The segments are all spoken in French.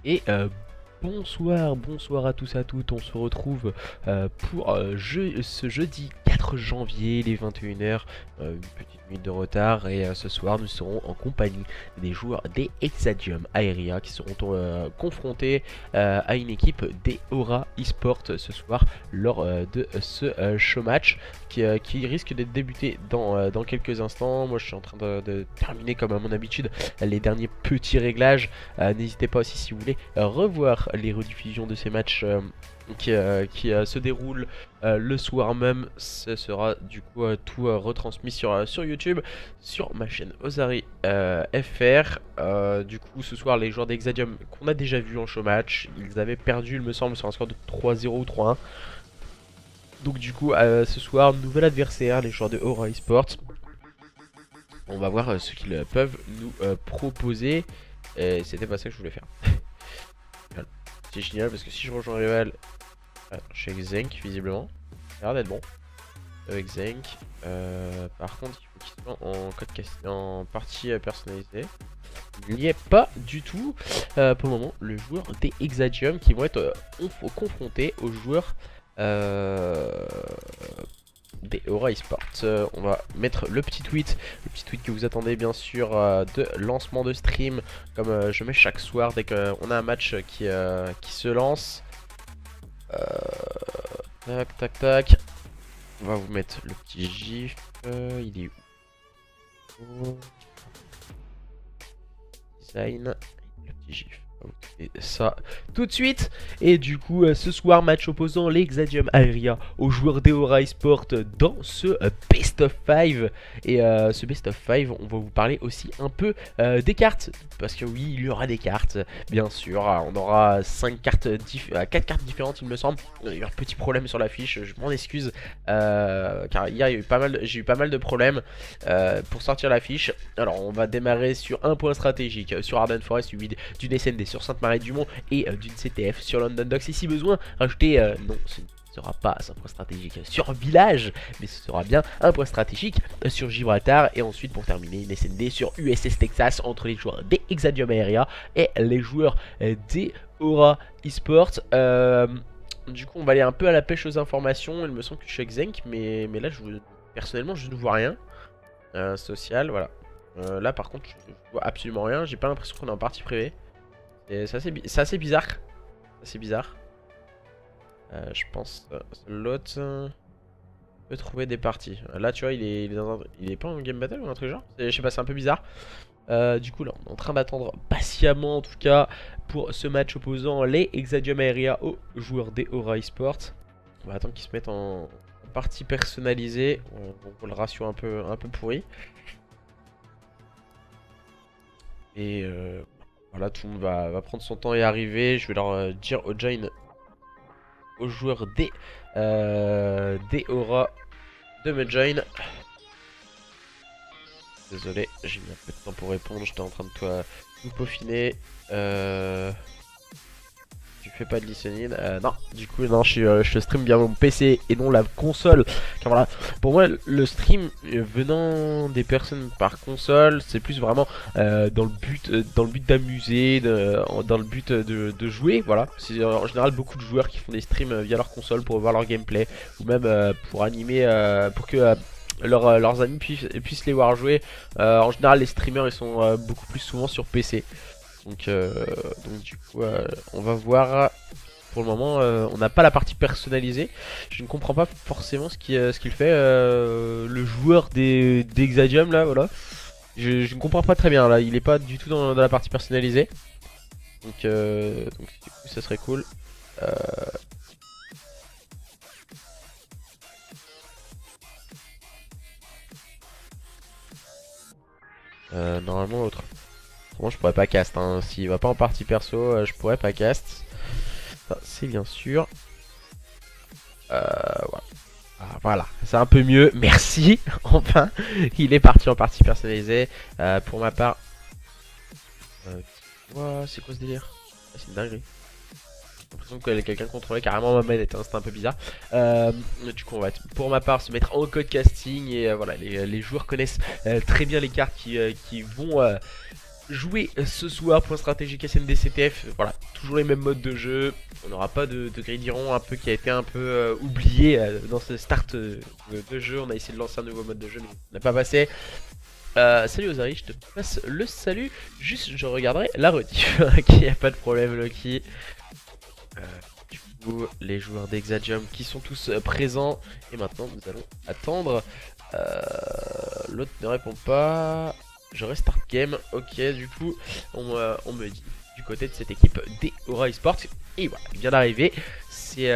Et bonsoir à tous et à toutes, on se retrouve pour ce jeudi 4 janvier, les 21h, une petite minute de retard, et ce soir nous serons en compagnie des joueurs des Exadium Aeria qui seront confrontés à une équipe des Aura eSport ce soir lors de ce show match qui risque d'être débuté dans quelques instants. Moi je suis en train de terminer comme à mon habitude les derniers petits réglages. N'hésitez pas aussi si vous voulez revoir les rediffusions de ces matchs qui se déroulent le soir même. Ce sera du coup tout retransmis sur YouTube, sur ma chaîne Ozari FR. Du coup ce soir les joueurs d'Exadium qu'on a déjà vu en show match, ils avaient perdu il me semble sur un score de 3-0 ou 3-1. Donc du coup ce soir nouvel adversaire, les joueurs de Aura eSport. On va voir ce qu'ils peuvent nous proposer. Et c'était pas ça que je voulais faire. C'est génial parce que si je rejoins un rival, je suis avec Zenk visiblement. Ça a l'air d'être bon. Avec Zenk. Par contre, il faut qu'il soit en code en partie personnalisée. Il n'y est pas du tout pour le moment. Le joueur des Exadium qui vont être confrontés aux joueurs des Aura eSport. On va mettre le petit tweet que vous attendez bien sûr de lancement de stream, comme je mets chaque soir dès qu'on a un match qui se lance. Tac tac tac. On va vous mettre le petit gif. Il est où? Design. Le petit gif. Et ça tout de suite. Et du coup ce soir match opposant les Exadium Aeria aux joueurs d'Aura eSport dans ce best of 5. Et ce best of 5 on va vous parler aussi un peu des cartes, parce que oui il y aura des cartes bien sûr. On aura 4 cartes différentes il me semble. Il y a un petit problème sur la fiche, je m'en excuse car hier j'ai eu pas mal de problèmes pour sortir la fiche. Alors on va démarrer sur un point stratégique sur Arden Forest, suivi d'une SND sur Sainte-Marie-du-Mont et d'une CTF sur London Docks. Et si besoin, rajouter non, ce ne sera pas un point stratégique sur Village, mais ce sera bien un point stratégique sur Gibraltar. Et ensuite, pour terminer, une SND sur USS Texas entre les joueurs des Exadium Aeria et les joueurs des Aura eSport. Du coup, on va aller un peu à la pêche aux informations. Il me semble que je suis avec Zenk, mais là, personnellement, je ne vois rien. Social, voilà. Là, par contre, je vois absolument rien. J'ai pas l'impression qu'on est en partie privée. C'est assez bizarre. C'est bizarre. Je pense l'autre peut trouver des parties. Là, tu vois, il est pas en game battle ou un truc genre. Je sais pas, c'est un peu bizarre. Du coup, là, on est en train d'attendre patiemment, en tout cas, pour ce match opposant les Exadium Aeria aux joueurs des Aura eSport. On va attendre qu'ils se mettent en partie personnalisée. On voit le ratio un peu pourri. Et voilà, tout le monde va prendre son temps et arriver. Je vais leur dire au join aux joueurs des Aura de me join. Désolé, j'ai mis un peu de temps pour répondre. J'étais en train de tout peaufiner. Tu fais pas de listening? Non, du coup, non, je stream bien mon PC et non la console. Car voilà, pour moi, le stream venant des personnes par console, c'est plus vraiment dans le but d'amuser, dans le but de jouer. Voilà, c'est en général beaucoup de joueurs qui font des streams via leur console pour voir leur gameplay ou même pour animer, pour que leurs amis puissent les voir jouer. En général, les streamers ils sont beaucoup plus souvent sur PC. Donc du coup on va voir. Pour le moment on n'a pas la partie personnalisée. Je ne comprends pas forcément ce qu'il fait le joueur des Exadium là, voilà. Je ne comprends pas très bien là, il est pas du tout dans la partie personnalisée. Donc du coup ça serait cool. Normalement l'autre. Moi je pourrais pas cast hein. S'il va pas en partie perso je pourrais pas cast. C'est bien sûr. Voilà. Ah, voilà, c'est un peu mieux, merci. Enfin, il est parti en partie personnalisée. Pour ma part, c'est quoi ce délire? C'est une dinguerie. l'impression que quelqu'un contrôlait carrément ma manette, hein, c'était un peu bizarre. Du coup on va pour ma part se mettre en code casting et voilà, les joueurs connaissent très bien les cartes qui vont jouer ce soir. Point stratégique SNDCTF, voilà, toujours les mêmes modes de jeu. On n'aura pas de Gridiron un peu qui a été un peu oublié dans ce start de jeu. On a essayé de lancer un nouveau mode de jeu mais on n'a pas passé. Salut Ozari, je te passe le salut. Juste je regarderai la rediff. Ok, y a pas de problème Loki. Du coup les joueurs d'Exadium qui sont tous présents. Et maintenant nous allons attendre. L'autre ne répond pas. Je restart game. Ok, du coup on me dit du côté de cette équipe des Aura Esports. Et voilà, il vient d'arriver. C'est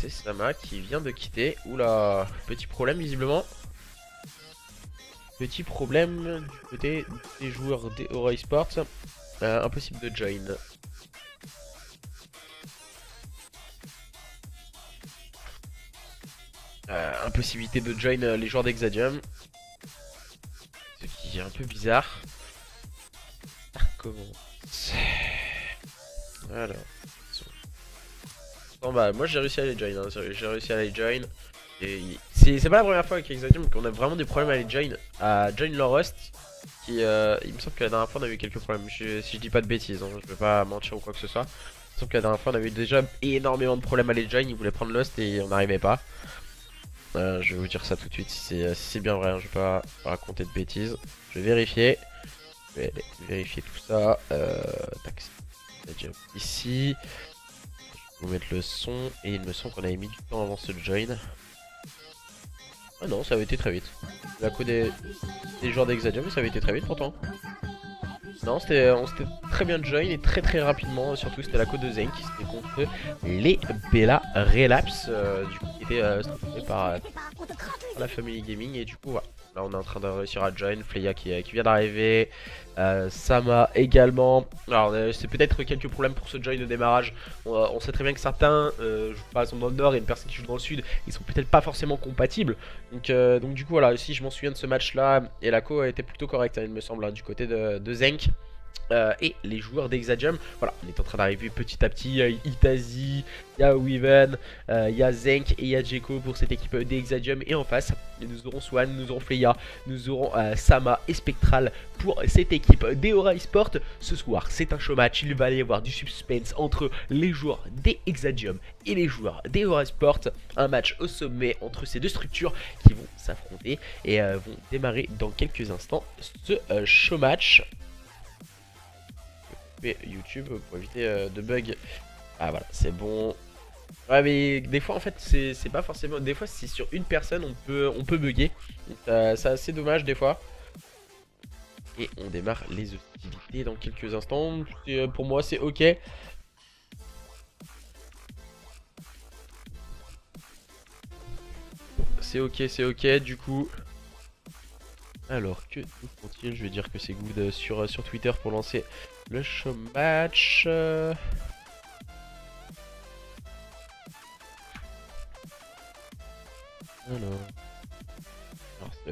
Sama qui vient de quitter. Oula, petit problème visiblement. Petit problème du côté des joueurs des Aura Esports. Impossible de join. Impossibilité de join les joueurs d'Exadium. Ce qui est un peu bizarre. Comment? Alors. Bon, bah, moi j'ai réussi à les join. Hein. J'ai réussi à les join. C'est pas la première fois avec Exadium qu'on a vraiment des problèmes à les join. À join leur host. Il me semble que la dernière fois on a eu quelques problèmes. Si je dis pas de bêtises, hein, je vais pas mentir ou quoi que ce soit. Il me semble que la dernière fois on a eu déjà énormément de problèmes à les join. Ils voulaient prendre l'host et on n'arrivait pas. Je vais vous dire ça tout de suite si c'est bien vrai. Hein, je vais pas raconter de bêtises. Je vais vérifier. Je vais aller vérifier tout ça. Tac. Ici. Je vais vous mettre le son. Et il me semble qu'on avait mis du temps avant ce join. Ah non, ça avait été très vite. La code des joueurs d'Exadium, ça avait été très vite pourtant. Non, on s'était très bien join et très rapidement. Surtout, c'était la code de Zenk. C'était contre les Bella Relapse. Du coup, qui était structuré par la Family Gaming. Et du coup, voilà. Là, on est en train de réussir à join. Fleya qui vient d'arriver. Sama également. Alors, c'est peut-être quelques problèmes pour ce join de démarrage. On sait très bien que certains, par exemple dans le nord et une personne qui joue dans le sud, ils sont peut-être pas forcément compatibles. Donc du coup, voilà, aussi je m'en souviens de ce match-là. Et la co a été plutôt correcte, hein, il me semble, hein, du côté de Zenk. Et les joueurs d'Exadium, voilà, on est en train d'arriver petit à petit. Il y a Itazi, il y a Weaven, il y a Zenk et il y a Jeko pour cette équipe d'Exadium. Et en face, nous aurons Swan, nous aurons Fleya, nous aurons Sama et Spectral pour cette équipe d'Aura Esports. Ce soir, c'est un show match. Il va y avoir du suspense entre les joueurs d'Exadium et les joueurs d'Aura Esports. Un match au sommet entre ces deux structures qui vont s'affronter et vont démarrer dans quelques instants ce show match. YouTube pour éviter de bug. Ah voilà, c'est bon. Ouais, mais des fois en fait c'est pas forcément. Des fois si sur une personne on peut bugger. C'est assez dommage des fois. Et on démarre les hostilités dans quelques instants. Pour moi c'est ok. C'est ok du coup. Alors que nous font-ils? Je vais dire que c'est good sur Twitter pour lancer le show match. Alors,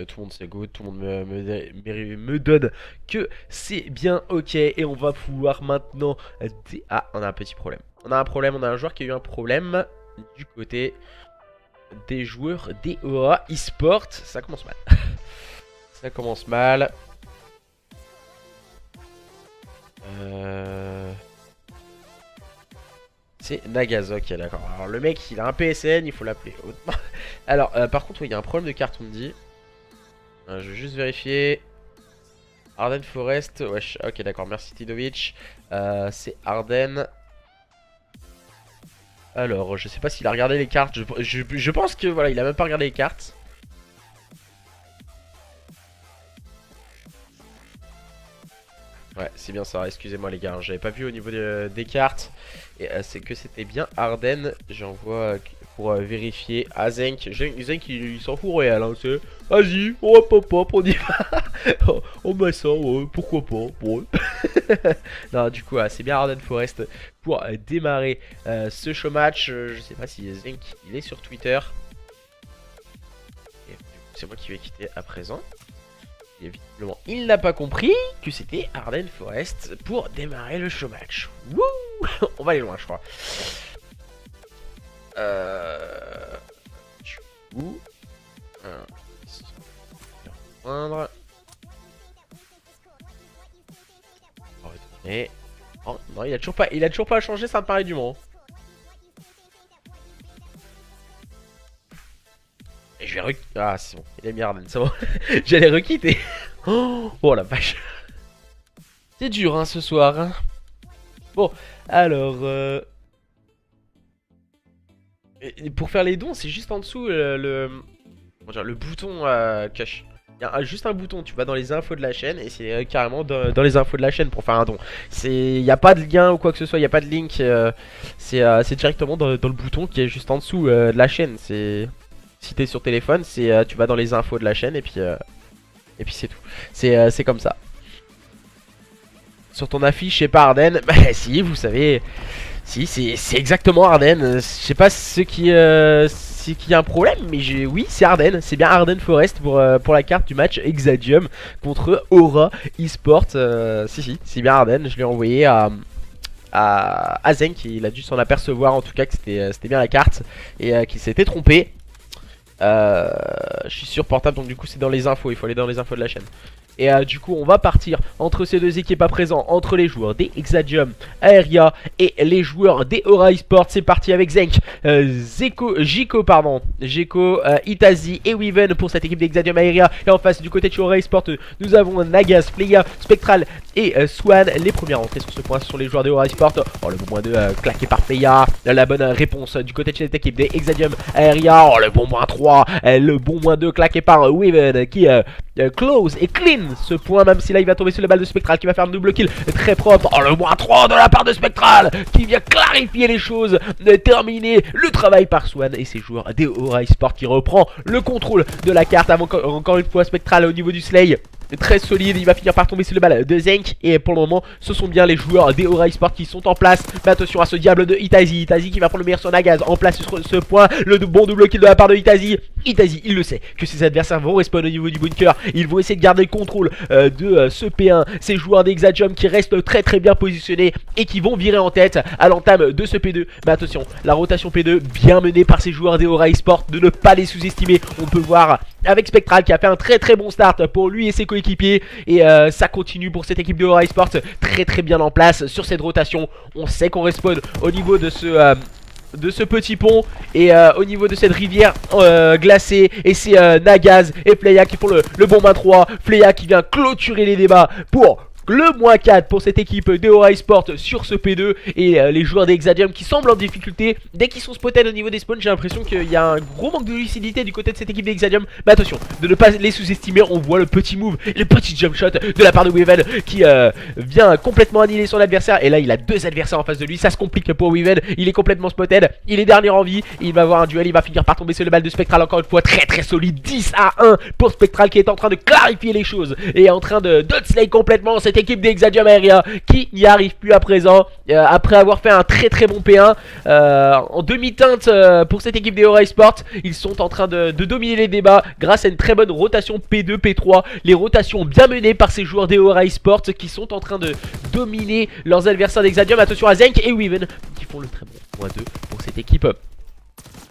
tout le monde c'est good, tout le monde me donne que c'est bien ok. Et on va pouvoir maintenant... Ah, on a un petit problème. On a un joueur qui a eu un problème du côté des joueurs des Aura Esports. Ça commence mal. Ça commence mal. C'est Nagazok, d'accord. Alors le mec il a un PSN, il faut l'appeler. Alors par contre il y a un problème de carte on me dit. Je vais juste vérifier. Arden Forest, wesh, ok d'accord, merci Tidovic. C'est Arden. Alors je sais pas s'il a regardé les cartes, je pense que voilà il a même pas regardé les cartes. Ouais, c'est bien ça, excusez-moi les gars, hein, j'avais pas vu au niveau des cartes. Et c'est que c'était bien Arden. J'envoie pour vérifier à Zenk. Zenk il s'en fout réel, hein, c'est vas-y, hop, on y va. On met ça, ouais, pourquoi pas. Bon. Non, du coup, c'est bien Arden Forest pour démarrer ce show match. Je sais pas si Zenk il est sur Twitter. C'est moi qui vais quitter à présent. Et visiblement, il n'a pas compris que c'était Arden Forest pour démarrer le show match. Wouh! On va aller loin, je crois. Du coup... Moindre. On va retourner. Oh, non, il a toujours pas changé, ça me paraît du monde. Et je vais Ah, c'est bon, il a mis Arden, c'est bon. J'allais requitter. Oh la vache. C'est dur, hein, ce soir. Hein. Bon, alors... Et pour faire les dons, c'est juste en dessous le bouton cache. Il y a juste un bouton, tu vas dans les infos de la chaîne et c'est carrément dans les infos de la chaîne pour faire un don. Il n'y a pas de lien ou quoi que ce soit, il n'y a pas de link. C'est directement dans le bouton qui est juste en dessous de la chaîne. Si t'es sur téléphone, tu vas dans les infos de la chaîne et puis c'est tout. C'est comme ça. Sur ton affiche, c'est pas Arden. Bah si, vous savez. Si, c'est exactement Arden. Je sais pas ce qui y a un problème, mais oui, c'est Arden. C'est bien Arden Forest pour la carte du match Exadium contre Aura Esport. Si, c'est bien Arden. Je l'ai envoyé à Zenk. Il a dû s'en apercevoir en tout cas que c'était bien la carte et qu'il s'était trompé. Je suis sur portable, donc du coup c'est dans les infos. Il faut aller dans les infos de la chaîne. Et du coup on va partir entre ces deux équipes à présent, entre les joueurs des Exadium Aeria et les joueurs des Aura Esport. C'est parti avec Zenk, Jiko, Itazi et Weaven pour cette équipe d'Exadium Aeria. Et en face du côté de Aura Esport, nous avons Nagaz, Fleya, Spectral et Swan. Les premières entrées sur ce point sont les joueurs des Aura Esport. Oh, le bon moins 2 claqué par Fleya. La bonne réponse du côté de cette équipe des Exadium Aeria. Oh, le bon moins 3, le bon moins 2 claqué par Weaven qui close et clean ce point, même si là il va tomber sur le balle de Spectral qui va faire un double kill très propre. Oh, le moins 3 de la part de Spectral qui vient clarifier les choses, terminer le travail par Swan et ses joueurs des Aura Esport qui reprend le contrôle de la carte. Avant encore une fois Spectral au niveau du Slay. Très solide, il va finir par tomber sur le balle de Zenk. Et pour le moment, ce sont bien les joueurs des Aura Esport qui sont en place. Mais attention à ce diable de Itazi. Itazi qui va prendre le meilleur sur Nagaz. En place sur ce point, le bon double kill de la part de Itazi. Itazi, il le sait que ses adversaires vont respawn au niveau du bunker. Ils vont essayer de garder le contrôle de ce P1. Ces joueurs d'Exadium qui restent très bien positionnés et qui vont virer en tête à l'entame de ce P2. Mais attention, la rotation P2 bien menée par ces joueurs des Aura Esport. De ne pas les sous-estimer. On peut voir avec Spectral qui a fait un très bon start pour lui et ses coéquipiers. Et ça continue pour cette équipe de Aura Esport. Très bien en place sur cette rotation. On sait qu'on respawn au niveau de ce petit pont et au niveau de cette rivière glacée. Et c'est Nagaz et Fleya qui font le bon main 3. Fleya qui vient clôturer les débats pour le moins 4 pour cette équipe de Aura Esport sur ce P2. Et les joueurs d'Exadium qui semblent en difficulté. Dès qu'ils sont spotted au niveau des spawns, j'ai l'impression qu'il y a un gros manque de lucidité du côté de cette équipe d'Exadium. Mais attention, de ne pas les sous-estimer. On voit le petit move, le petit jump shot de la part de Weaven qui vient complètement annihiler son adversaire. Et là il a deux adversaires en face de lui. Ça se complique pour Weaven. Il est complètement spotted. Il est dernier en vie. Il va avoir un duel. Il va finir par tomber sur le balle de Spectral. Encore une fois très solide. 10-1 pour Spectral qui est en train de clarifier les choses. Et en train de slay complètement cette équipe d'Exadium Aeria qui n'y arrive plus à présent après avoir fait un très bon P1 en demi-teinte pour cette équipe des Aura Esport. Ils sont en train de dominer les débats grâce à une très bonne rotation P2, P3. Les rotations bien menées par ces joueurs des Aura Esport qui sont en train de dominer leurs adversaires d'Exadium. Attention à Zenk et Weaven qui font le très bon .2 pour cette équipe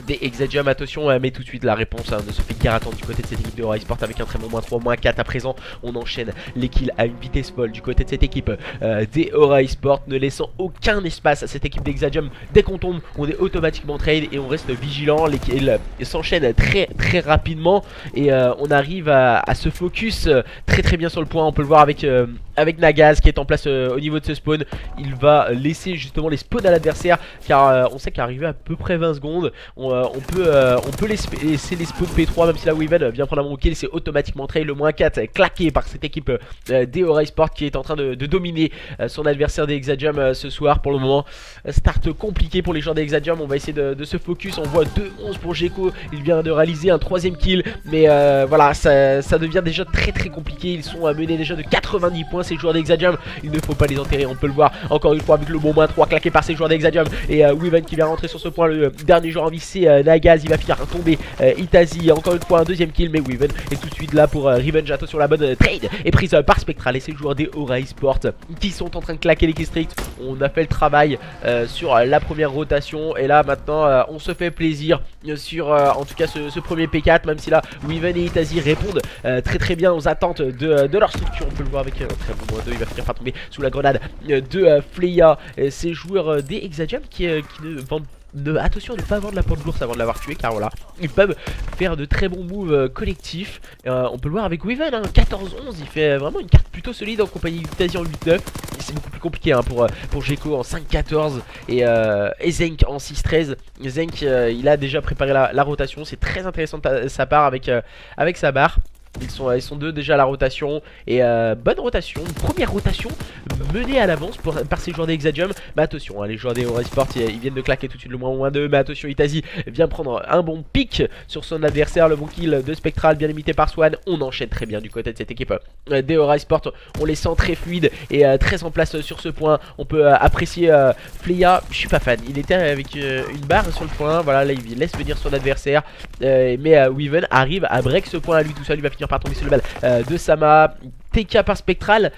des Exadium. Attention, mais tout de suite la réponse ne se fait guère attendre du côté de cette équipe de Aura Esport avec un très bon -3, -4 à présent. On enchaîne les kills à une vitesse folle du côté de cette équipe des Aura Esport, ne laissant aucun espace à cette équipe d'Exadium. Dès qu'on tombe, on est automatiquement trade et on reste vigilant. Les kills s'enchaînent très rapidement et on arrive à se focus très bien sur le point. On peut le voir avec Nagaz qui est en place au niveau de ce spawn. Il va laisser justement les spawns à l'adversaire car on sait qu'arrivé à peu près 20 secondes on peut laisser les spawns P3, même si la Weaven vient prendre un bon kill. C'est automatiquement trade. Le -4 claqué par cette équipe des Aura Esport qui est en train de dominer son adversaire des Exadium ce soir. Pour le moment, start compliqué pour les joueurs des Exadium. On va essayer de se focus. On voit 2-11 pour Jeko. Il vient de réaliser un 3ème kill, mais voilà, ça devient déjà très compliqué. Ils sont menés déjà de 90 points ces joueurs d'Exadium. Il ne faut pas les enterrer. On peut le voir encore une fois avec le bon -3 claqué par ces joueurs d'Exadium. Et Weaven qui vient rentrer sur ce point. Le dernier joueur en vie, c'est c'est Nagaz, il va finir tomber Itazi, encore une fois un deuxième kill, mais Weaven est tout de suite là pour revenge. Attention, la bonne trade est prise par Spectral et c'est le joueur des Aura Esports qui sont en train de claquer les districts. On a fait le travail sur la première rotation et là maintenant on se fait plaisir sur en tout cas ce premier P4, même si là Weaven et Itazi répondent très bien aux attentes de leur structure. On peut le voir avec un très bon moins 2, il va finir par tomber sous la grenade de Fleya. Ces joueurs des Exadium qui ne vendent attention de ne pas vendre la porte d'ours avant de l'avoir tué, car voilà, ils peuvent faire de très bons moves collectifs. On peut le voir avec Weaven, hein, 14-11, il fait vraiment une carte plutôt solide en compagnie d'Itazi en 8-9. C'est beaucoup plus compliqué hein, pour Gecko en 5-14 et Zenk en 6-13. Zenk il a déjà préparé la rotation, c'est très intéressant de sa part avec sa barre. Ils sont deux déjà à la rotation et bonne rotation, une première rotation menée à l'avance par ces joueurs des Exadium. Mais attention, hein, les joueurs des Aura Esports ils viennent de claquer tout de suite le moins 2. Mais attention, Itazi vient prendre un bon pic sur son adversaire, le bon kill de Spectral bien imité par Swan. On enchaîne très bien du côté de cette équipe des Aura Esports, on les sent très fluides et très en place sur ce point. On peut apprécier Fleya, je suis pas fan, il était avec une barre sur le point, voilà, là il laisse venir son adversaire mais Weaven arrive à break ce point à lui tout seul, il va finir par tomber sur le bal de Sama. TK par Spectral.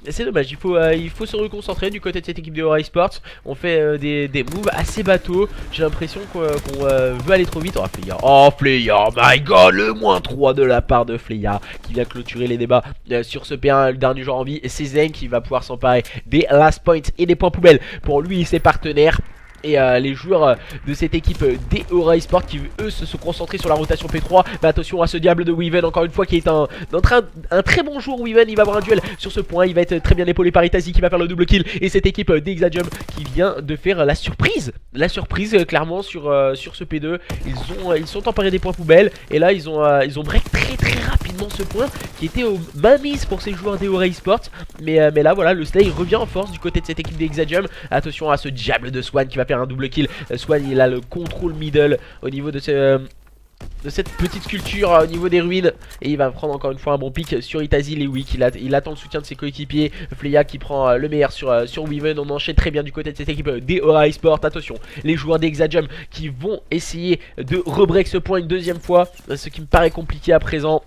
C'est dommage, il faut se reconcentrer du côté de cette équipe de Aura Esports. On fait des moves assez bateaux. J'ai l'impression qu'on veut aller trop vite. Oh Fleya, my god, le moins 3 de la part de Fleya qui vient clôturer les débats sur ce P1, le dernier joueur en vie. C'est Zen qui va pouvoir s'emparer des last points et des points poubelles pour lui et ses partenaires. Et les joueurs de cette équipe des Aura Esports qui eux se sont concentrés sur la rotation P3. Mais attention à ce diable de Weaven encore une fois qui est un très bon jour. Weaven il va avoir un duel sur ce point, il va être très bien épaulé par Itazi qui va faire le double kill. Et cette équipe des Exadium qui vient de faire la surprise clairement sur ce P2. Ils sont emparés des points poubelles. Et là ils ont break très rapidement ce point qui était aux mains mises pour ces joueurs des Aura Esports. Mais là voilà, le Slay revient en force du côté de cette équipe des Exadium. Attention à ce diable de Swan qui va faire un double kill. Swan il a le contrôle middle au niveau de cette petite sculpture au niveau des ruines. Et il va prendre encore une fois un bon pick sur Itazi. Il est weak, il attend le soutien de ses coéquipiers. Fleya qui prend le meilleur sur Weaven. On enchaîne très bien du côté de cette équipe des Aura Esports. Attention, les joueurs d'Exadium qui vont essayer de rebreak ce point une deuxième fois, ce qui me paraît compliqué à présent.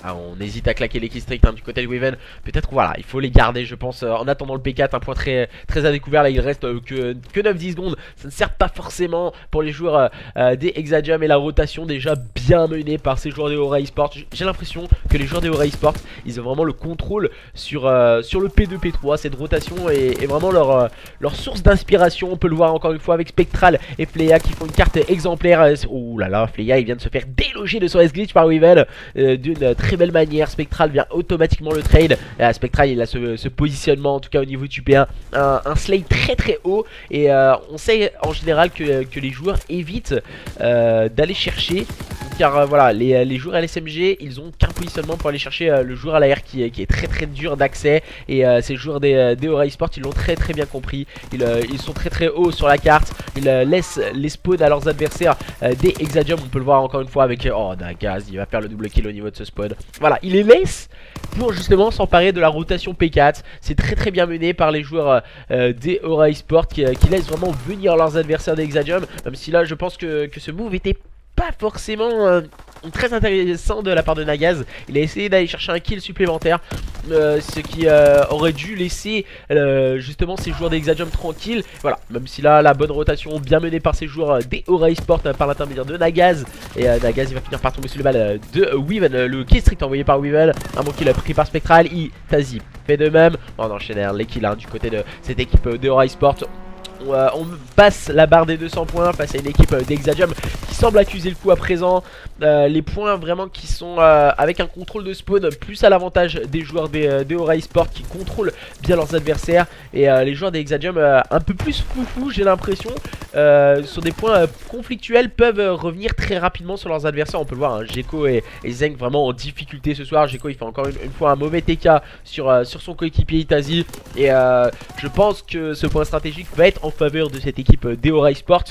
Ah, on hésite à claquer les killstreaks hein, du côté de Weaven. Peut-être voilà, il faut les garder je pense en attendant le P4. Un point très à découvert. Là il reste que 9-10 secondes. Ça ne sert pas forcément pour les joueurs des Exadium. Et la rotation déjà bien menée par ces joueurs des Aura Esports. J'ai l'impression que les joueurs des Aura Esports ils ont vraiment le contrôle sur le P2, P3. Cette rotation est vraiment leur source d'inspiration. On peut le voir encore une fois avec Spectral et Fleya qui font une carte exemplaire. Oh là là, Fleya il vient de se faire déloger de son S-glitch par Weaven d'une très belle manière. Spectral vient automatiquement le trade. Spectral il a ce positionnement en tout cas au niveau du P1, un slay très haut. Et on sait en général que les joueurs évitent d'aller chercher, car voilà, les joueurs LSMG ils ont qu'un positionnement pour aller chercher le joueur à l'air qui est très dur d'accès. Et ces joueurs des Aura Esports ils l'ont très bien compris. Ils sont très hauts sur la carte. Ils laissent les spawns à leurs adversaires des Exadium. On peut le voir encore une fois avec oh Nagaz, il va faire le double kill au niveau de ce spawn. Voilà, il les laisse pour justement s'emparer de la rotation P4. C'est très bien mené par les joueurs des Aura Esports qui laissent vraiment venir leurs adversaires des Exadium. Même si là je pense que ce move était pas forcément très intéressant de la part de Nagaz. Il a essayé d'aller chercher un kill supplémentaire, ce qui aurait dû laisser justement ces joueurs d'Exadium tranquilles. Voilà, même si là la bonne rotation bien menée par ces joueurs des Aura Esports par l'intermédiaire de Nagaz. Et Nagaz il va finir par tomber sur le bal de Weaven, le kill strict envoyé par Weaven. Un bon kill pris par Spectral. Itazi fait de même. On enchaîne les kills hein, du côté de cette équipe des Aura Esports. On passe la barre des 200 points face à une équipe d'Exadium qui semble accuser le coup à présent. Les points vraiment qui sont avec un contrôle de spawn plus à l'avantage des joueurs des Aura Esports qui contrôlent bien leurs adversaires. Et les joueurs d'Exadium un peu plus foufou j'ai l'impression, sur des points conflictuels peuvent revenir très rapidement sur leurs adversaires. On peut le voir hein, Gecko et Zenk vraiment en difficulté ce soir. Gecko il fait encore une fois un mauvais TK sur son coéquipier Itazi. Et je pense que ce point stratégique va être en faveur de cette équipe des Aura Esports,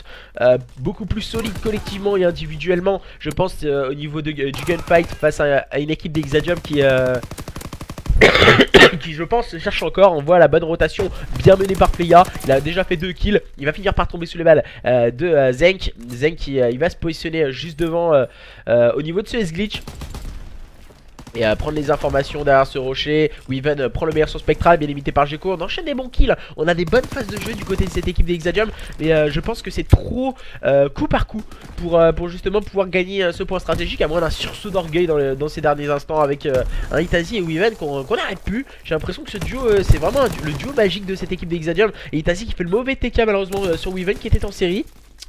beaucoup plus solide collectivement et individuellement je pense au niveau du gunfight face à une équipe d'Exadium qui qui je pense se cherche encore. On voit la bonne rotation bien menée par Playa. Il a déjà fait 2 kills. Il va finir par tomber sous les balles de Zenk. Zenk il va se positionner juste devant au niveau de ce S-Glitch. Et prendre les informations derrière ce rocher. Weaven prend le meilleur sur Spectral, bien limité par Gecko. On enchaîne des bons kills. On a des bonnes phases de jeu du côté de cette équipe d'Hexadium. Mais je pense que c'est trop coup par coup pour justement pouvoir gagner ce point stratégique. À moins d'un sursaut d'orgueil dans ces derniers instants avec un Itazi et Weaven qu'on n'arrête plus. J'ai l'impression que ce duo, c'est vraiment le duo magique de cette équipe d'Hexadium. Et Itazi qui fait le mauvais TK malheureusement sur Weaven qui était en série.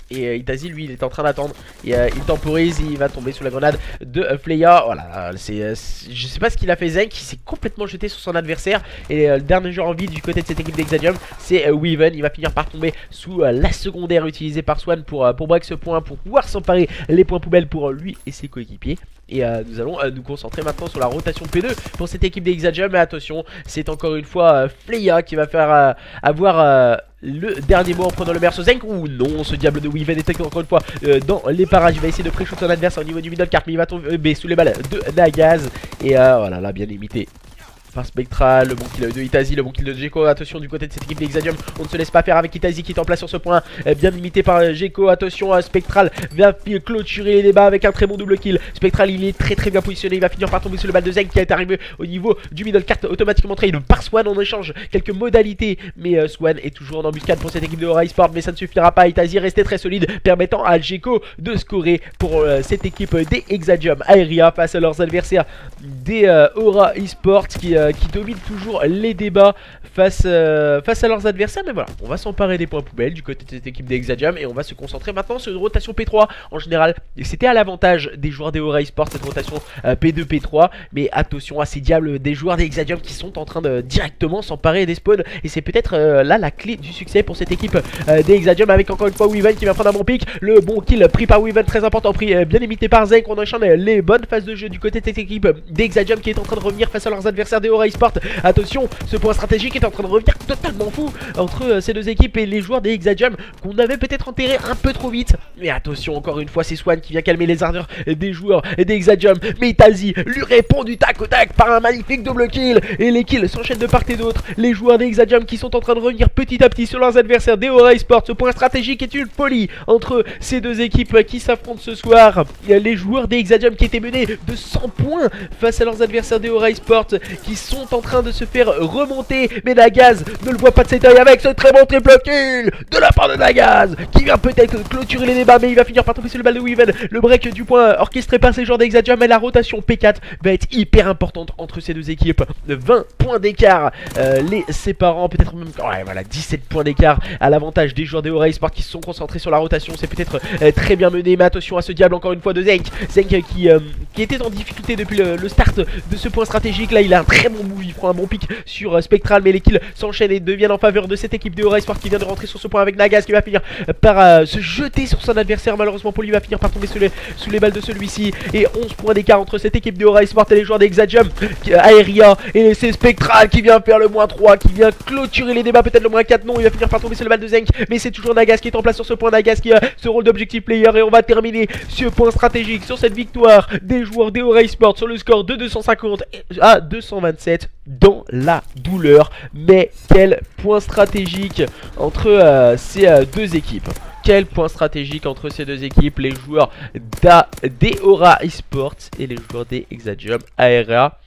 Et Itazi lui il est en train d'attendre et il temporise, il va tomber sous la grenade de Flaya. Voilà, je sais pas ce qu'il a fait Zenk, il s'est complètement jeté sur son adversaire. Et le dernier joueur en vie du côté de cette équipe d'Hexadium c'est Weaven. Il va finir par tomber sous la secondaire utilisée par Swan pour break ce point, pour pouvoir s'emparer les points poubelles pour lui et ses coéquipiers. Et nous allons nous concentrer maintenant sur la rotation P2 pour cette équipe d'Hexadium. Mais attention, c'est encore une fois Flaya qui va faire avoir le dernier mot en prenant le meilleur Zenk. Ou non, ce diable de Weaven est encore une fois dans les parages. Il va essayer de pré-shoot son adversaire au niveau du middle cart, mais il va tomber sous les balles de Nagaz. Et voilà, là bien limité par Spectral, le bon kill de Itazi, le bon kill de Gecko. Attention du côté de cette équipe d'Hexadium, on ne se laisse pas faire avec Itazi qui est en place sur ce point, bien limité par Gecko. Attention, Spectral va clôturer les débats avec un très bon double kill. Spectral il est très bien positionné, il va finir par tomber sous le balle de Zenk qui est arrivé au niveau du middle cart, automatiquement trade par Swan. On échange quelques modalités, mais Swan est toujours en embuscade pour cette équipe de Aura Esports, mais ça ne suffira pas. Itazi est resté très solide, permettant à Gecko de scorer pour cette équipe des Hexadium Aeria face à leurs adversaires des Aura Esports qui dominent toujours les débats face à leurs adversaires. Mais voilà, on va s'emparer des points poubelles du côté de cette équipe des Hexadium et on va se concentrer maintenant sur une rotation P3 en général. C'était à l'avantage des joueurs des Aura Esports cette rotation P2 P3, mais attention à ces diables des joueurs des Hexadium qui sont en train de directement s'emparer des spawns. Et c'est peut-être là la clé du succès pour cette équipe des Hexadium, avec encore une fois Weaven qui va prendre un bon pick. Le bon kill pris par Weaven, très important, pris bien limité par Zenk. On enchaîne les bonnes phases de jeu du côté de cette équipe des Hexadium qui est en train de revenir face à leurs adversaires des Aura Esports. Attention, ce point stratégique est en train de revenir totalement fou entre ces deux équipes et les joueurs des Hexadium qu'on avait peut-être enterré un peu trop vite. Mais attention, encore une fois c'est Swan qui vient calmer les ardeurs des joueurs des Hexadium. Mais Itazi lui répond du tac au tac par un magnifique double kill. Et les kills s'enchaînent de part et d'autre. Les joueurs des Hexadium qui sont en train de revenir petit à petit sur leurs adversaires des Aura Esports. Ce point stratégique est une folie entre ces deux équipes qui s'affrontent ce soir. Les joueurs des Hexadium qui étaient menés de 100 points face à leurs adversaires des Aura Esports qui sont en train de se faire remonter. Mais Nagaz ne le voit pas de cet oeil avec ce très bon triple kill de la part de Nagaz qui vient peut-être clôturer les débats, mais il va finir par tomber sur le balle de Weaven. Le break du point orchestré par ces joueurs d'Hexadium, et la rotation P4 va être hyper importante entre ces deux équipes. 20 points d'écart les séparant, peut-être même, ouais, voilà, 17 points d'écart à l'avantage des joueurs des Aura Esports qui se sont concentrés sur la rotation. C'est peut-être très bien mené, mais attention à ce diable encore une fois de Zenk. Zenk qui était en difficulté depuis le start de ce point stratégique. Là il a un très bon move, il prend un bon pick sur Spectral, mais les kills s'enchaînent et deviennent en faveur de cette équipe de Aura Esports qui vient de rentrer sur ce point avec Nagaz qui va finir par se jeter sur son adversaire. Malheureusement pour lui, il va finir par tomber sous les balles de celui-ci. Et 11 points d'écart entre cette équipe de Aura Esports et les joueurs d'Hexadium Aeria. Et c'est Spectral qui vient faire le -3, qui vient clôturer les débats, peut-être le -4. Non, il va finir par tomber sur le balle de Zenk, mais c'est toujours Nagaz qui est en place sur ce point. Nagaz qui a ce rôle d'objectif player. Et on va terminer ce point stratégique sur cette victoire des joueurs des Aura Esports sur le score de 250 à 227 dans la douleur. Mais quel point stratégique entre ces deux équipes. Quel point stratégique entre ces deux équipes, les joueurs des Aura Esports et les joueurs des Hexadium Aeria.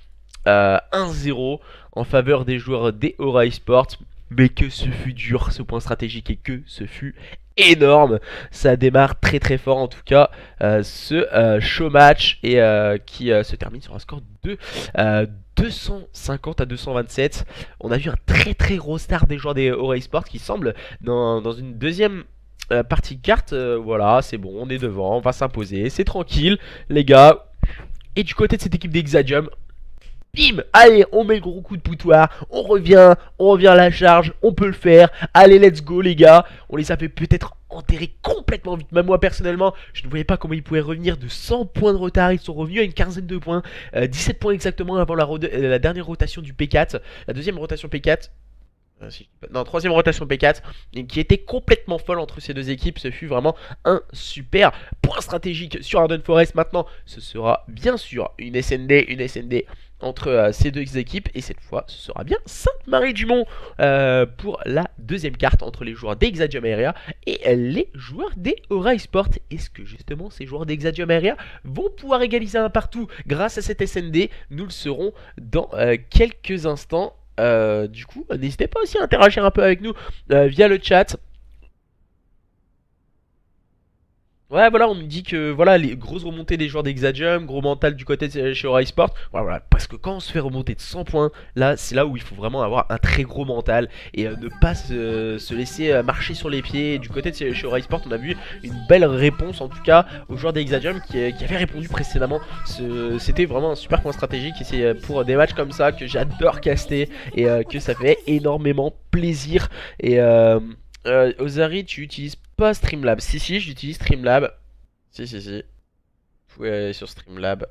1-0 en faveur des joueurs des Aura Esports. Mais que ce fut dur ce point stratégique, et que ce fut énorme. Ça démarre très fort en tout cas ce show match, et qui se termine sur un score de 250 à 227. On a vu un très gros start des joueurs des Aura Esports qui semble dans une deuxième partie de carte. Voilà, c'est bon, on est devant, on va s'imposer, c'est tranquille les gars. Et du côté de cette équipe d'Hexadium, bim, allez, on met le gros coup de poutoir, on revient à la charge, on peut le faire. Allez, let's go les gars. On les a fait peut-être enterrer complètement vite. Même moi personnellement, je ne voyais pas comment ils pouvaient revenir de 100 points de retard. Ils sont revenus à une quinzaine de points, 17 points exactement avant la dernière rotation du P4. La deuxième rotation P4, non, troisième rotation P4, qui était complètement folle entre ces deux équipes. Ce fut vraiment un super point stratégique sur Arden Forest. Maintenant, ce sera bien sûr une SND entre ces deux équipes, et cette fois ce sera bien Sainte-Marie-du-Mont pour la deuxième carte entre les joueurs d'Exadium Aérea et les joueurs des Aura Esport. Est-ce que justement ces joueurs d'Exadium Aérea vont pouvoir égaliser un partout grâce à cette SND? Nous le saurons dans quelques instants. Du coup, n'hésitez pas aussi à interagir un peu avec nous via le chat. Ouais, voilà, on nous dit que voilà, les grosses remontées des joueurs d'Exadium, gros mental du côté de chez Aura Esport. Voilà, parce que quand on se fait remonter de 100 points, là, c'est là où il faut vraiment avoir un très gros mental et ne pas se laisser marcher sur les pieds. Et du côté de chez Aura Esport, on a vu une belle réponse en tout cas aux joueurs d'Exadium qui avaient répondu précédemment. C'était vraiment un super point stratégique et c'est pour des matchs comme ça que j'adore caster et que ça fait énormément plaisir. Et Ozari, tu utilises pas Streamlab? Si, j'utilise Streamlab. Si. Vous pouvez aller sur Streamlab.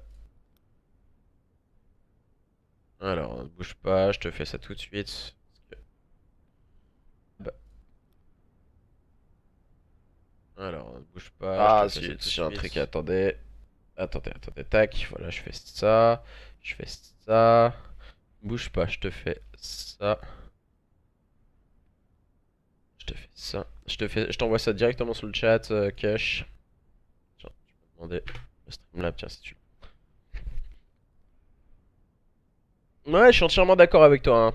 Alors, ne bouge pas, je te fais ça tout de suite. Alors, ne bouge pas. Ah, j'ai un truc, attendez. Attendez, tac. Voilà, je fais ça. Bouge pas, je te fais ça. Je t'envoie ça directement sur le chat, Cash. Tiens, je vais demander le Streamlab, tiens, si tu veux. Ouais, je suis entièrement d'accord avec toi, hein.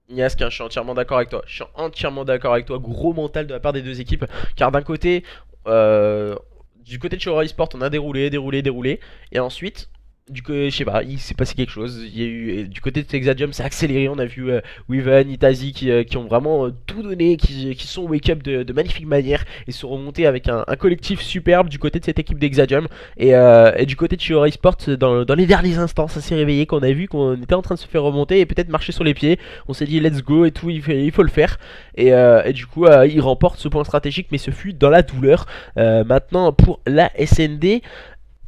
Niasque, hein, je suis entièrement d'accord avec toi. Gros mental de la part des deux équipes. Car d'un côté, du côté de chez Aura Esport, on a déroulé. Et ensuite, je sais pas, il s'est passé quelque chose. Il y a eu, du côté de Exadium, ça a accéléré. On a vu Weaven, Itazi qui ont vraiment tout donné, qui sont wake up de magnifique manière et sont remontés avec un collectif superbe du côté de cette équipe d'Exadium. Et du côté de chez Aura Esport, dans les derniers instants, ça s'est réveillé, qu'on a vu qu'on était en train de se faire remonter et peut-être marcher sur les pieds. On s'est dit let's go et tout, il faut le faire. Et du coup, il remporte ce point stratégique, mais ce fut dans la douleur. Maintenant, pour la SND,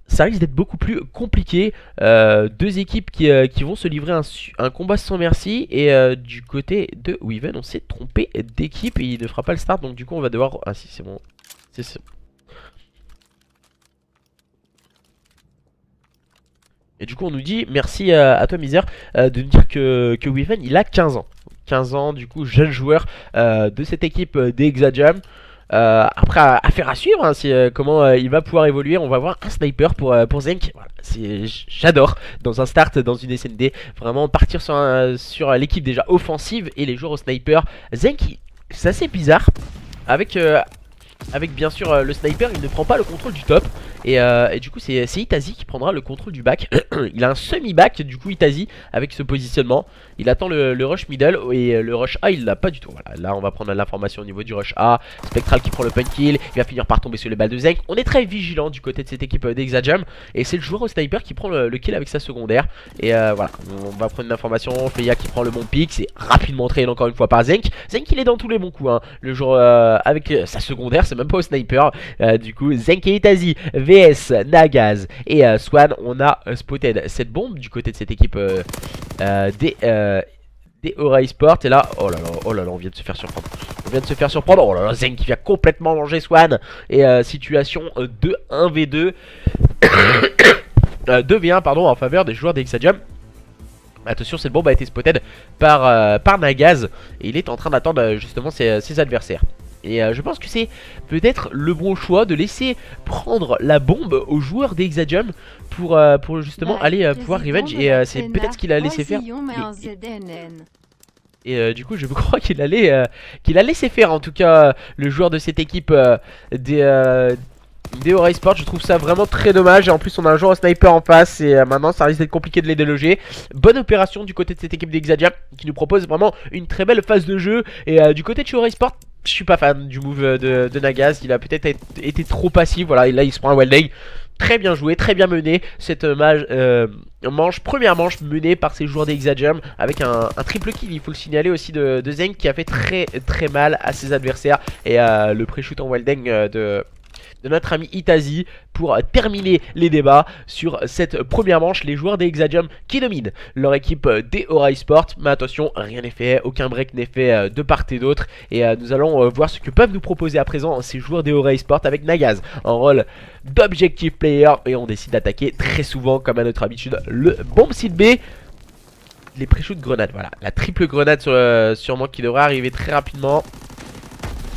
ça risque d'être beaucoup plus compliqué. Deux équipes qui vont se livrer un combat sans merci. Et du côté de Weaven, on s'est trompé d'équipe et il ne fera pas le start. Donc du coup on va devoir... Ah si, c'est bon. Et du coup on nous dit, merci à toi Misère, de nous dire que Weaven il a 15 ans. 15 ans, du coup jeune joueur de cette équipe d'Exadium. Après, affaire à suivre, hein, comment il va pouvoir évoluer. On va voir un sniper pour Zenk. Voilà, j'adore dans un start, dans une SND, vraiment partir sur l'équipe déjà offensive et les joueurs au sniper. Zenk, c'est assez bizarre. Avec bien sûr le sniper, il ne prend pas le contrôle du top. Et du coup c'est Itazi qui prendra le contrôle du back. Il a un semi-back du coup Itazi avec ce positionnement. Il attend le rush middle et le rush A il l'a pas du tout. Voilà, là on va prendre l'information au niveau du rush A. Spectral qui prend le punk kill, il va finir par tomber sur les balles de Zenk. On est très vigilant du côté de cette équipe d'Exadium. Et c'est le joueur au sniper qui prend le kill avec sa secondaire. Et voilà, on va prendre une information. Feya qui prend le bon pick, c'est rapidement traîné encore une fois par Zenk. Zenk il est dans tous les bons coups, hein. Le joueur avec sa secondaire, c'est même pas au sniper. Du coup Zenk et Itazi VS Nagaz et Swan. On a spotted cette bombe du côté de cette équipe des Aura Esport. Et là, oh là là, on vient de se faire surprendre. Oh là là, Zenk qui vient complètement manger Swan. Et situation de 1v2 2v1 pardon, en faveur des joueurs d'Exadium. Attention, cette bombe a été spotted par Nagaz. Et il est en train d'attendre justement ses adversaires. Et je pense que c'est peut-être le bon choix de laisser prendre la bombe aux joueurs d'Exadium pour justement aller pouvoir revenge. Et c'est peut-être ce qu'il a laissé faire. Et du coup je crois qu'il a laissé faire en tout cas le joueur de cette équipe des Aura Esport. Je trouve ça vraiment très dommage. Et en plus on a un joueur au sniper en face. Et maintenant ça risque d'être compliqué de les déloger. Bonne opération du côté de cette équipe d'Exadium qui nous propose vraiment une très belle phase de jeu. Et du côté de chez Aura Esport, je suis pas fan du move de Nagaz. Il a peut-être été trop passif. Voilà, et là il se prend un Wilding. Très bien joué, très bien mené. Cette première manche menée par ces joueurs d'Exadium avec un triple kill, il faut le signaler aussi de Zenk qui a fait très mal à ses adversaires. Et le pré-shoot en Wilding de de notre ami Itazi pour terminer les débats sur cette première manche. Les joueurs des Exadium qui dominent leur équipe des Aura Sport. Mais attention, rien n'est fait, aucun break n'est fait de part et d'autre. Et nous allons voir ce que peuvent nous proposer à présent ces joueurs des Aura Sport avec Nagaz en rôle d'objective player. Et on décide d'attaquer très souvent, comme à notre habitude, le bomb site B. Les pré-shoots grenades, voilà, la triple grenade sûrement qui devrait arriver très rapidement.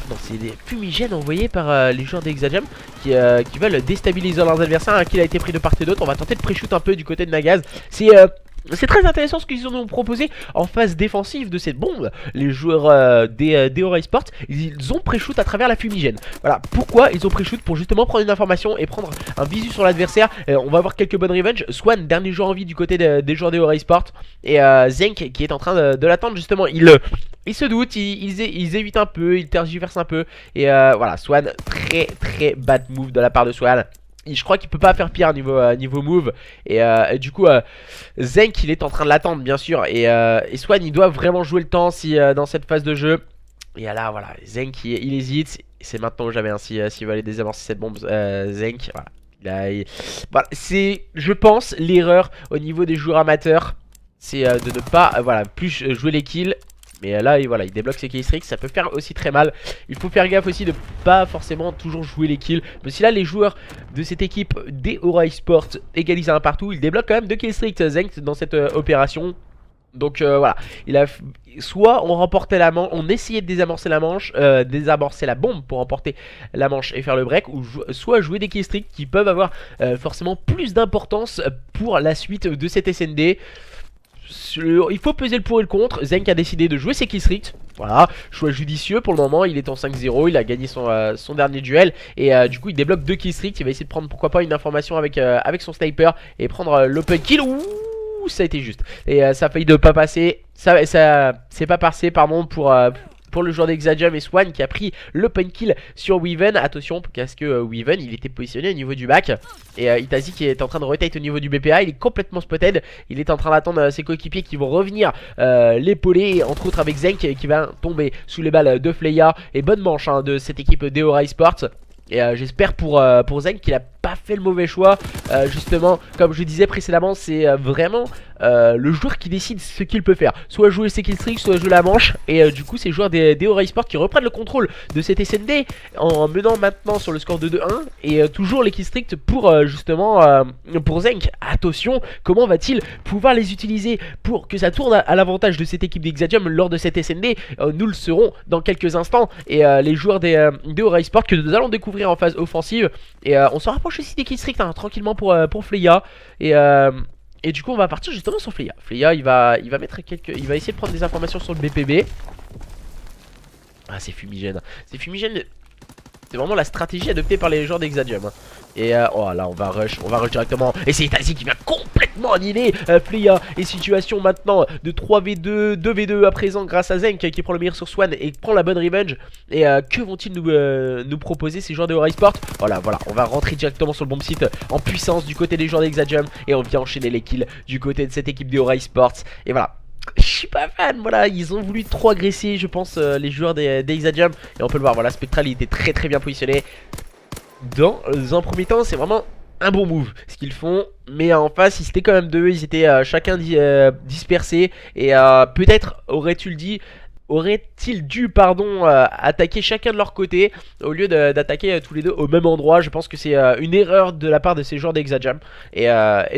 Non, c'est des fumigènes envoyés par les joueurs d'Exadium qui veulent déstabiliser leurs adversaires. Un kill a été pris de part et d'autre. On va tenter de pré-shoot un peu du côté de Nagaz. C'est très intéressant ce qu'ils nous ont proposé en phase défensive de cette bombe. Les joueurs des Aura Sport, ils ont pré-shoot à travers la fumigène. Voilà, pourquoi ils ont pré-shoot? Pour justement prendre une information et prendre un visu sur l'adversaire. On va avoir quelques bonnes revenge. Swan, dernier joueur en vie du côté des joueurs des Aura Sport. Et Zenk qui est en train de l'attendre justement. Il se doute, ils évitent un peu, ils tergiversent un peu. Et voilà, Swan, très bad move de la part de Swan. Je crois qu'il peut pas faire pire niveau move. Et du coup, Zenk, il est en train de l'attendre, bien sûr. Et Swan, il doit vraiment jouer le temps dans cette phase de jeu. Et là, voilà, Zenk, il hésite. C'est maintenant ou jamais, hein, s'il veut aller désamorcer cette bombe, Zenk. Voilà. Voilà, c'est, je pense, l'erreur au niveau des joueurs amateurs. C'est de ne pas plus jouer les kills. Mais là, voilà, il débloque ses killstreaks, ça peut faire aussi très mal. Il faut faire gaffe aussi de pas forcément toujours jouer les kills. Mais si là, les joueurs de cette équipe des Aura Sport égalisent un partout, il débloque quand même 2 killstreaks Zenk dans cette opération. Donc voilà, soit on remportait la manche, on essayait de désamorcer la manche, désamorcer la bombe pour remporter la manche et faire le break, ou soit jouer des killstreaks qui peuvent avoir forcément plus d'importance pour la suite de cette SND. Il faut peser le pour et le contre. Zenk a décidé de jouer ses killstreaks. Voilà, choix judicieux pour le moment. Il est en 5-0, il a gagné son dernier duel. Et du coup il débloque 2 killstreaks. Il va essayer de prendre pourquoi pas une information avec son sniper et prendre l'open kill. Ouh, ça a été juste. Et ça a failli de pas passer. Ça c'est pas passé, pardon, pour le joueur d'Exadium et Swan qui a pris l'open kill sur Weaven. Attention, parce que Weaven, il était positionné au niveau du bac. Et Itazi qui est en train de rotate au niveau du BPA. Il est complètement spotted. Il est en train d'attendre ses coéquipiers qui vont revenir l'épauler, entre autres avec Zenk qui va tomber sous les balles de Fleya. Et bonne manche hein, de cette équipe des Aura Sports. Et j'espère pour Zenk qu'il a pas fait le mauvais choix. Justement, comme je disais précédemment, c'est vraiment le joueur qui décide ce qu'il peut faire. Soit jouer ses killstreaks, soit jouer la manche. Et du coup, c'est les joueurs des Aura Sport qui reprennent le contrôle de cette SND en menant maintenant sur le score de 2-1. Et toujours les killstreaks pour justement pour Zenk. Attention, comment va-t-il pouvoir les utiliser pour que ça tourne à l'avantage de cette équipe d'Exadium lors de cette SND? Nous le serons dans quelques instants. Et les joueurs des Aura Sport que nous allons découvrir en phase offensive. Et on se rapproche aussi des killstreaks hein, tranquillement pour Fleya. Et du coup on va partir justement sur Fleya. Fleya il va essayer de prendre des informations sur le BPB. Ah c'est fumigène. C'est fumigène. C'est vraiment la stratégie adoptée par les joueurs d'Exadium hein. Et oh là on va rush directement. Et c'est Itazi qui vient complètement annihiler Fleya. Et situation maintenant de 3v2, 2v2 à présent grâce à Zenk qui prend le meilleur sur Swan et prend la bonne revenge. Et que vont-ils nous proposer ces joueurs de Aura Sport? Voilà, on va rentrer directement sur le bomb site en puissance du côté des joueurs d'Exadium. Et on vient enchaîner les kills du côté de cette équipe de Aura Sport. Et voilà. Je suis pas fan, voilà, ils ont voulu trop agresser, je pense, les joueurs des Exadium. Et on peut le voir, voilà, Spectral il était très bien positionné. Dans un premier temps, c'est vraiment un bon move ce qu'ils font. Mais en face, ils étaient quand même deux, ils étaient chacun dispersés. Et peut-être aurait-il dû attaquer chacun de leur côté au lieu d'attaquer tous les deux au même endroit. Je pense que c'est une erreur de la part de ces joueurs d'Exadium. Et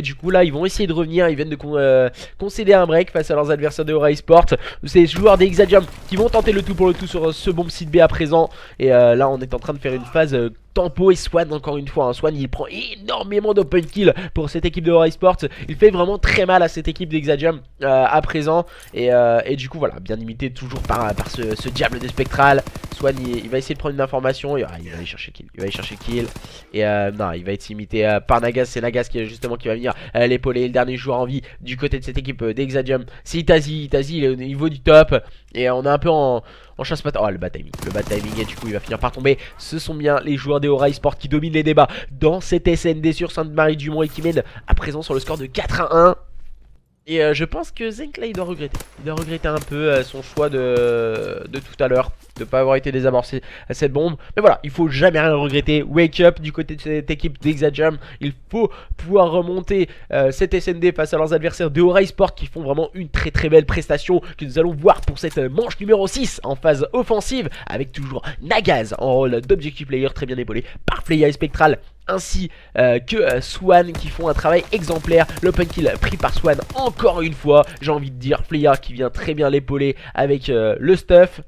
du coup là ils vont essayer de revenir. Ils viennent de concéder un break face à leurs adversaires de Aura Sport. Ces joueurs d'Exadium qui vont tenter le tout pour le tout sur ce bomb site B à présent. Et là on est en train de faire une phase tempo. Et Swan encore une fois hein. Swan il prend énormément d'open kill pour cette équipe de Aura Sport. Il fait vraiment très mal à cette équipe d'Exadium à présent. Et du coup voilà, bien limité toujours par ce diable de Spectral. Swan il va essayer de prendre une information. Il va aller chercher kill. Et non, il va être imité par Nagaz. C'est Nagaz qui va venir l'épauler. Le dernier joueur en vie du côté de cette équipe d'Exadium, c'est Itazi. Il est au niveau du top. Et on est un peu en chasse patate. Oh le bad timing. Et du coup il va finir par tomber. Ce sont bien les joueurs des Aura Sport qui dominent les débats dans cette SND sur Sainte-Marie-du-Mont et qui mènent à présent sur le score de 4-1. Et je pense que Zenk là il doit regretter. Il doit regretter un peu son choix de tout à l'heure. De pas avoir été désamorcé à cette bombe. Mais voilà, il faut jamais rien regretter. Wake up du côté de cette équipe d'Exajam. Il faut pouvoir remonter cette SND face à leurs adversaires de Ori Sport qui font vraiment une très très belle prestation que nous allons voir pour cette manche numéro 6 en phase offensive. Avec toujours Nagaz en rôle d'objective player très bien épaulé par Flea et Spectral, ainsi que Swan qui font un travail exemplaire. L'open kill pris par Swan encore une fois, j'ai envie de dire. Flea qui vient très bien l'épauler avec le stuff.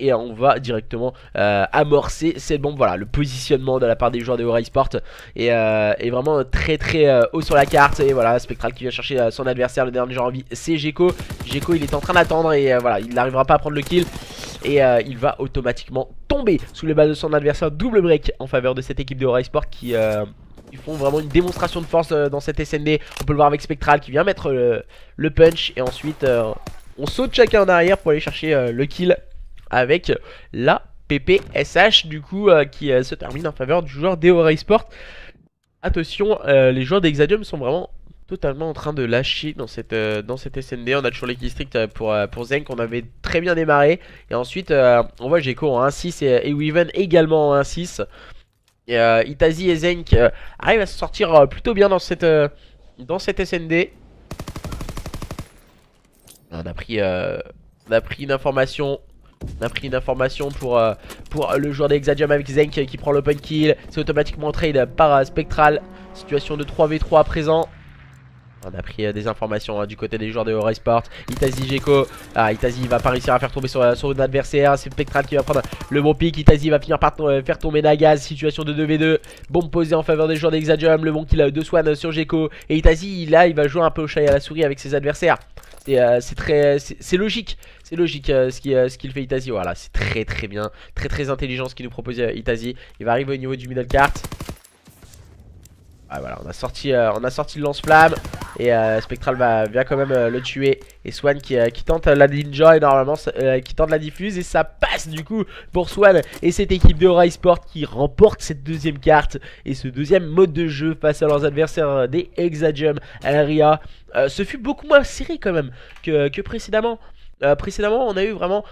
Et on va directement amorcer cette bombe. Voilà, le positionnement de la part des joueurs de Ori Sport est vraiment très très haut sur la carte. Et voilà, Spectral qui vient chercher son adversaire. Le dernier joueur en vie, c'est Gecko. Gecko, il est en train d'attendre et voilà, il n'arrivera pas à prendre le kill. Et il va automatiquement tomber sous les balles de son adversaire. Double break en faveur de cette équipe de Ori Sport qui... ils font vraiment une démonstration de force dans cette SND. On peut le voir avec Spectral qui vient mettre le punch. Et ensuite, on saute chacun en arrière pour aller chercher le kill avec la PPSH du coup qui se termine en faveur du joueur d'Ori Sport. Attention, les joueurs d'Exadium sont vraiment totalement en train de lâcher dans cette SND. On a toujours l'équipe strict pour Zenk. On avait très bien démarré. Et ensuite, on voit Gecko en 1-6 et Weaven également en 1-6. Et Itazi et Zenk arrivent à se sortir plutôt bien dans cette SND. On a pris une information. On a pris une information pour le joueur d'Exadium avec Zenk qui prend l'open kill. C'est automatiquement trade par Spectral. Situation de 3v3 à présent. On a pris des informations du côté des joueurs de Ori Sport. Itazi, Gecko. Ah, Itazi va pas réussir à faire tomber son adversaire. C'est Spectral qui va prendre le bon pick. Itazi va finir par faire tomber Nagaz. Situation de 2v2. Bombe posée en faveur des joueurs d'Exadium. Le bon kill de Swan sur Gecko. Et Itazi, là, il va jouer un peu au chat et à la souris avec ses adversaires. C'est logique. C'est logique ce qu'il fait Itazi. Voilà, c'est très très bien. Très très intelligent ce qu'il nous propose Itazi. Il va arriver au niveau du middle cart. Ah, voilà, on a sorti le lance-flamme. Et Spectral vient quand même le tuer. Et Swan qui tente la ninja et normalement qui tente la diffuse. Et ça passe du coup pour Swan et cette équipe de Ori Sport qui remporte cette deuxième carte et ce deuxième mode de jeu face à leurs adversaires des Exadium Area. Ce fut beaucoup moins serré quand même que précédemment. Précédemment on a eu vraiment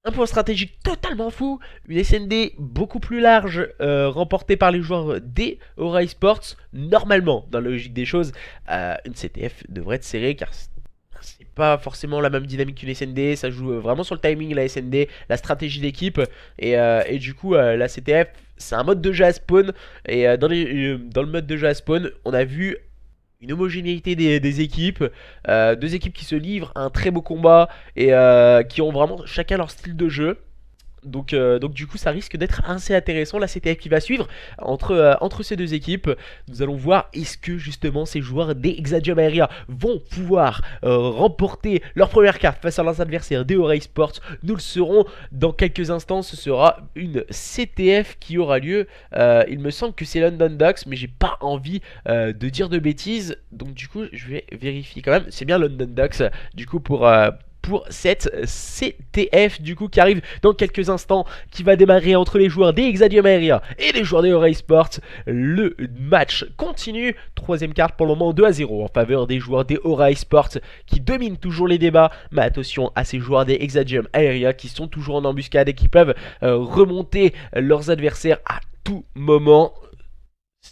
un point stratégique totalement fou, une SND beaucoup plus large remportée par les joueurs des Ori Sports. Normalement, dans la logique des choses, une CTF devrait être serrée car c'est pas forcément la même dynamique qu'une SND. Ça joue vraiment sur le timing, la SND, la stratégie d'équipe. Et du coup, la CTF, c'est un mode de jeu à spawn. Et dans le mode de jeu à spawn, on a vu une homogénéité des équipes, deux équipes qui se livrent un très beau combat et qui ont vraiment chacun leur style de jeu. Donc du coup ça risque d'être assez intéressant la CTF qui va suivre entre ces deux équipes. Nous allons voir est-ce que justement ces joueurs des Exadium Area vont pouvoir remporter leur première carte face à leurs adversaires des Ori Sports. Nous le saurons dans quelques instants. Ce sera une CTF qui aura lieu, il me semble que c'est London Docks, mais j'ai pas envie de dire de bêtises. Donc du coup je vais vérifier quand même. C'est bien London Docks du coup pour cette CTF du coup qui arrive dans quelques instants, qui va démarrer entre les joueurs des Exadium Area et les joueurs des Ori Sport. Le match continue, troisième carte pour le moment 2-0 en faveur des joueurs des Ori Sport qui dominent toujours les débats. Mais attention à ces joueurs des Exadium Area qui sont toujours en embuscade et qui peuvent remonter leurs adversaires à tout moment.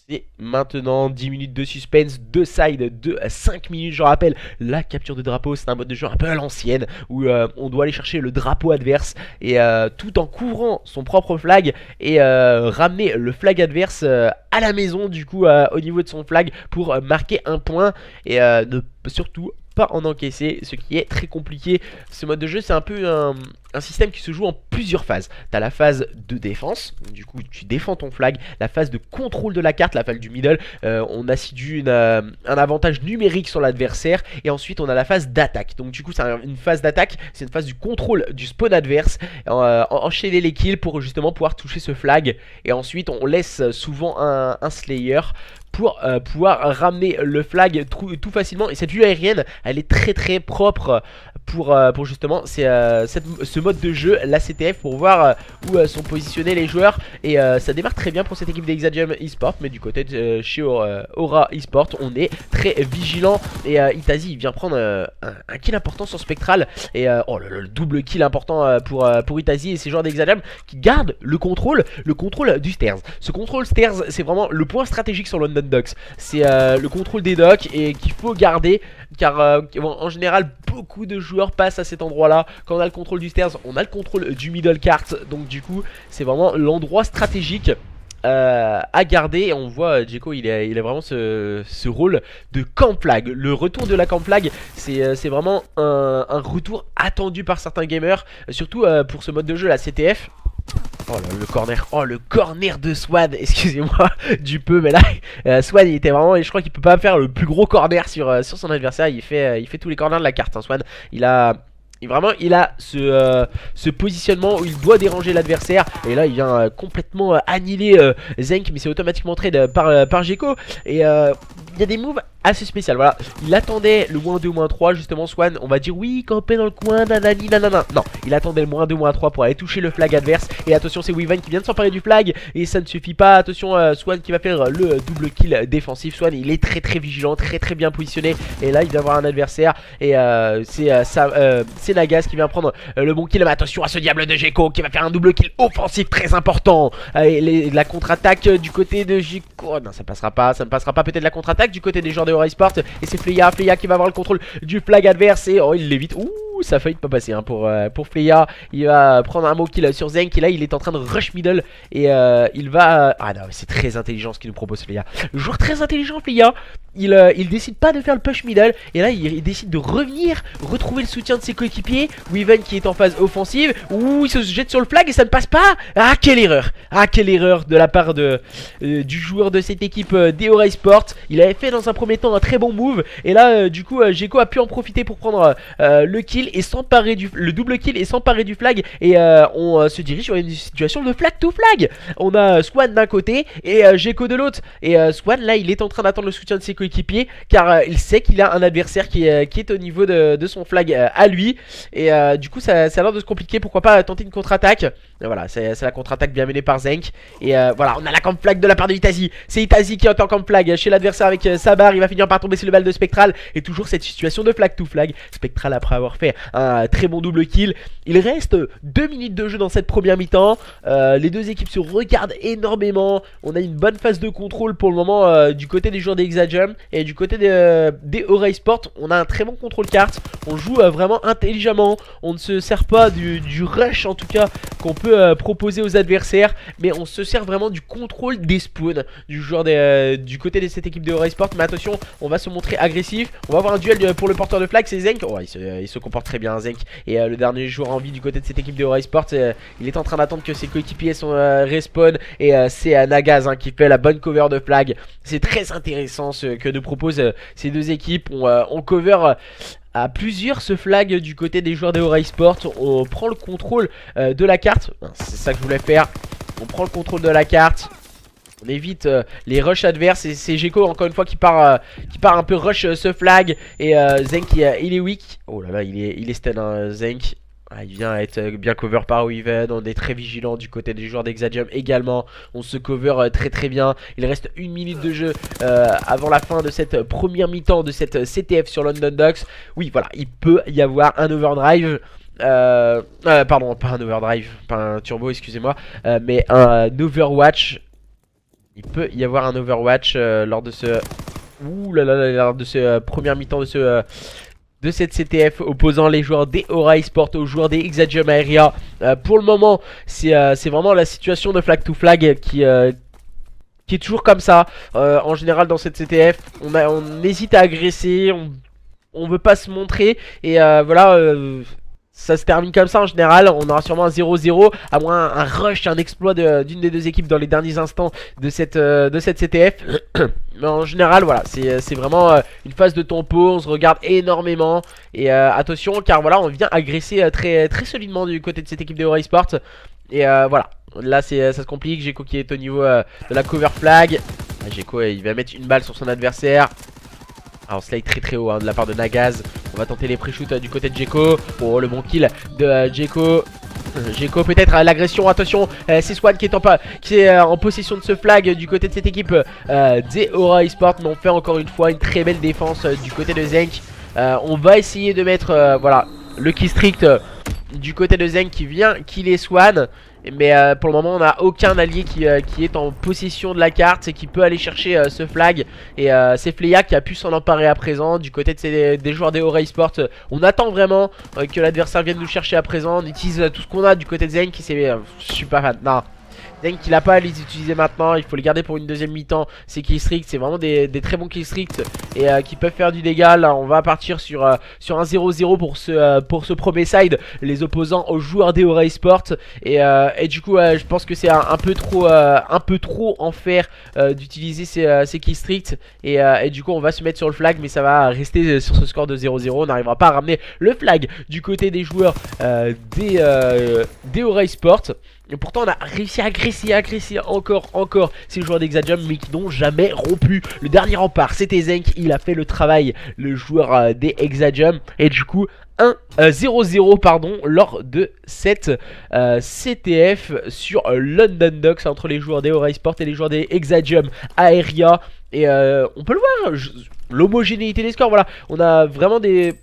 C'est maintenant 10 minutes de suspense, 2 sides de 5 minutes. Je rappelle, la capture de drapeau, c'est un mode de jeu un peu à l'ancienne où on doit aller chercher le drapeau adverse et tout en couvrant son propre flag et ramener le flag adverse à la maison du coup au niveau de son flag pour marquer un point et ne surtout pas en encaisser, ce qui est très compliqué. Ce mode de jeu, c'est un peu un système qui se joue en plusieurs phases. Tu as la phase de défense, du coup tu défends ton flag, la phase de contrôle de la carte, la phase du middle, on assidue un avantage numérique sur l'adversaire, et ensuite on a la phase d'attaque. Donc du coup c'est une phase d'attaque, c'est une phase du contrôle du spawn adverse, enchaîner les kills pour justement pouvoir toucher ce flag, et ensuite on laisse souvent un slayer pour pouvoir ramener le flag tout facilement. Et cette vue aérienne, elle est très propre pour justement ce mode de jeu, la CTF, pour voir où sont positionnés les joueurs. Et ça démarre très bien pour cette équipe d'Exagem eSport, mais du côté de chez Aura eSport, on est très vigilant. Et Itazi, il vient prendre un kill important sur Spectral. Et oh le double kill important pour Itazi et ses joueurs d'Exagem qui gardent le contrôle du stairs. Ce contrôle stairs, c'est vraiment le point stratégique sur London Docks. C'est le contrôle des docks et qu'il faut garder, car en général beaucoup de joueurs passent à cet endroit là. Quand on a le contrôle du stairs, on a le contrôle du middle cart, donc du coup c'est vraiment l'endroit stratégique à garder. Et on voit Djeko, il a vraiment ce rôle de camp flag. Le retour de la camp flag, c'est vraiment un retour attendu par certains gamers, surtout pour ce mode de jeu, la CTF. Oh là, le corner de Swan, excusez-moi du peu, mais là Swan il était vraiment, et je crois qu'il peut pas faire le plus gros corner sur son adversaire. Il fait tous les corners de la carte, hein, Swan. Il a ce positionnement où il doit déranger l'adversaire. Et là il vient complètement annihiler Zenk, mais c'est automatiquement trade par Djeko. Et il y a des moves assez spécial, voilà. Il attendait le -2, -3, justement, Swan. On va dire oui, camper dans le coin, nanani, nanana. Non, il attendait le -2, -3 pour aller toucher le flag adverse. Et attention, c'est Weaven qui vient de s'emparer du flag. Et ça ne suffit pas. Attention, Swan qui va faire le double kill défensif. Swan, il est très vigilant, très bien positionné. Et là, il vient voir un adversaire. Et c'est Nagas qui vient prendre le bon kill. Mais attention à ce diable de Djeko qui va faire un double kill offensif très important. Et la contre-attaque du côté de Djeko. Non, ça passera pas. Ça ne passera pas. Peut-être la contre-attaque du côté des joueurs de Aura eSport. Et c'est Fleya qui va avoir le contrôle du flag adverse. Et oh, il l'évite. Ouh, ça a failli pas passer hein, pour Fleya. Il va prendre un mot kill sur Zenk. Et là il est en train de rush middle. Et il va... Ah non, c'est très intelligent ce qu'il nous propose Fleya. Le joueur très intelligent Fleya. Il décide pas de faire le push middle. Et là il décide de revenir retrouver le soutien de ses coéquipiers. Weaven qui est en phase offensive. Ouh, il se jette sur le flag et ça ne passe pas. Ah quelle erreur. Ah quelle erreur de la part du joueur de cette équipe d'Aura eSport. Il avait fait dans un premier temps un très bon move. Et là du coup Djeko a pu en profiter pour prendre le kill et s'emparer le double kill et s'emparer du flag. Et on se dirige sur une situation de flag to flag. On a Swan d'un côté et Djeko de l'autre. Et Swan là il est en train d'attendre le soutien de ses coéquipiers, car il sait qu'il a un adversaire qui est au niveau de son flag à lui. Et du coup ça a l'air de se compliquer. Pourquoi pas tenter une contre-attaque. Voilà, c'est la contre-attaque bien menée par Zenk. Et voilà, on a la camp flag de la part de Itazi. C'est Itazi qui est en camp flag chez l'adversaire avec Sabar. Il va finir par tomber sur le balle de Spectral. Et toujours cette situation de flag to flag. Spectral après avoir fait un très bon double kill. Il reste 2 minutes de jeu dans cette première mi-temps. Les deux équipes se regardent énormément. On a une bonne phase de contrôle pour le moment du côté des joueurs d'Exagem. Et du côté des Aura eSport, on a un très bon contrôle carte. On joue vraiment intelligemment. On ne se sert pas du rush en tout cas qu'on peut proposer aux adversaires, mais on se sert vraiment du contrôle des spawns du joueur du côté de cette équipe de Aura eSport. Mais attention, on va se montrer agressif. On va avoir un duel pour le porteur de flag, c'est Zenk. Oh, il se comporte très bien Zenk. Et le dernier joueur en vie du côté de cette équipe de Aura eSport, il est en train d'attendre que ses coéquipiers sont respawn. Et c'est Nagaz qui fait la bonne cover de flag. C'est très intéressant ce que nous proposent ces deux équipes. On cover à plusieurs ce flag du côté des joueurs de Aura eSport. On prend le contrôle de la carte. C'est ça que je voulais faire. On prend le contrôle de la carte. On évite les rushs adverses. Et c'est Djeko encore une fois qui part un peu rush ce flag. Et Zenk il est weak. Oh là là, il est stun hein, Zenk. Ah, il vient être bien cover par Weaven. On est très vigilant du côté des joueurs d'Exagem également. On se cover très bien. Il reste 1 minute de jeu avant la fin de cette première mi-temps de cette CTF sur London Docks. Oui voilà, il peut y avoir un overdrive. Pardon, pas un overdrive, pas un turbo, excusez-moi, mais un overwatch. Il peut y avoir un overwatch lors de ce... Ouh là là, lors de ce première mi-temps de cette CTF opposant les joueurs des Aura eSport aux joueurs des Exagem Aéria. Pour le moment, c'est vraiment la situation de flag to flag qui est toujours comme ça. En général dans cette CTF, on hésite à agresser, on veut pas se montrer. Et voilà... ça se termine comme ça en général. On aura sûrement un 0-0, à moins un rush, un exploit d'une des deux équipes dans les derniers instants de cette CTF. Mais en général voilà, c'est vraiment une phase de tempo. On se regarde énormément. Et attention car voilà, on vient agresser très solidement du côté de cette équipe de Aura eSport. Et voilà, là ça se complique. Djeko qui est au niveau de la cover flag. Gecko, il va mettre une balle sur son adversaire. Alors slide très très haut de la part de Nagaz. On va tenter les pré-shoots du côté de Gecko. Oh, le bon kill de Gecko. Gecko peut-être à l'agression, attention, c'est Swan qui est en possession de ce flag du côté de cette équipe des Aura Esports. Mais on fait encore une fois une très belle défense du côté de Zenk. On va essayer de mettre voilà, le key strict du côté de Zenk qui vient killer Swan. Mais pour le moment on n'a aucun allié qui est en possession de la carte et qui peut aller chercher ce flag. Et c'est Fleya qui a pu s'en emparer à présent. Du côté de des joueurs des Aura Esports, on attend vraiment que l'adversaire vienne nous chercher à présent. On utilise tout ce qu'on a du côté de Zen qui c'est je suis pas fan, non. Zen qu'il a pas à les utiliser maintenant, il faut les garder pour une deuxième mi-temps. Ces killstreaks, c'est vraiment des très bons killstreaks et qui peuvent faire du dégât. Là on va partir sur un 0-0 pour ce premier side, les opposants aux joueurs des Aura Esports. Et du coup je pense que c'est un peu trop en faire d'utiliser ces killstreaks. Et du coup on va se mettre sur le flag, mais ça va rester sur ce score de 0-0. On n'arrivera pas à ramener le flag du côté des joueurs des Aura Esports. Et pourtant on a réussi à agresser encore ces joueurs d'Exadium, mais qui n'ont jamais rompu. Le dernier rempart c'était Zenk, il a fait le travail, le joueur des Exadium. Et du coup 0-0 pardon lors de cette CTF sur London Docks entre les joueurs des Aura Esports et les joueurs des Exadium Aeria. Et on peut le voir, l'homogénéité des scores, voilà, on a vraiment des...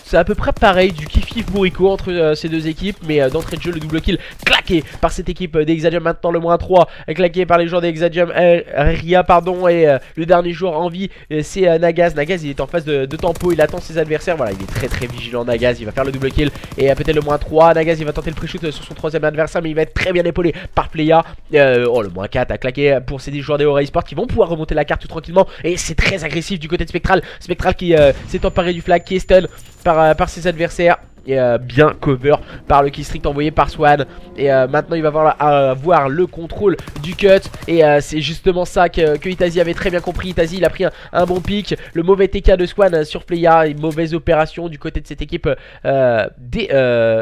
C'est à peu près pareil, du kiff-kiff bourrico entre ces deux équipes. Mais d'entrée de jeu, le double kill claqué par cette équipe d'Exadium. Maintenant le -3 claqué par les joueurs d'Exadium Ria pardon. Et le dernier joueur en vie c'est Nagaz. Nagaz il est en phase de tempo, il attend ses adversaires. Voilà, il est très vigilant Nagaz, il va faire le double kill. Et peut-être le -3, Nagaz il va tenter le pre-shoot sur son troisième adversaire. Mais il va être très bien épaulé par Fleya. Oh, le -4 a claqué pour ces joueurs des Aura Esports qui vont pouvoir remonter la carte tout tranquillement. Et c'est très agressif du côté de Spectral. Spectral qui s'est emparé du flag, qui est stun par ses adversaires. Et bien cover par le keystrict envoyé par Swan. Et maintenant il va avoir le contrôle du cut. Et c'est justement ça que Itazi avait très bien compris. Itazi il a pris un bon pick. Le mauvais TK de Swan sur Fleya. Une mauvaise opération du côté de cette équipe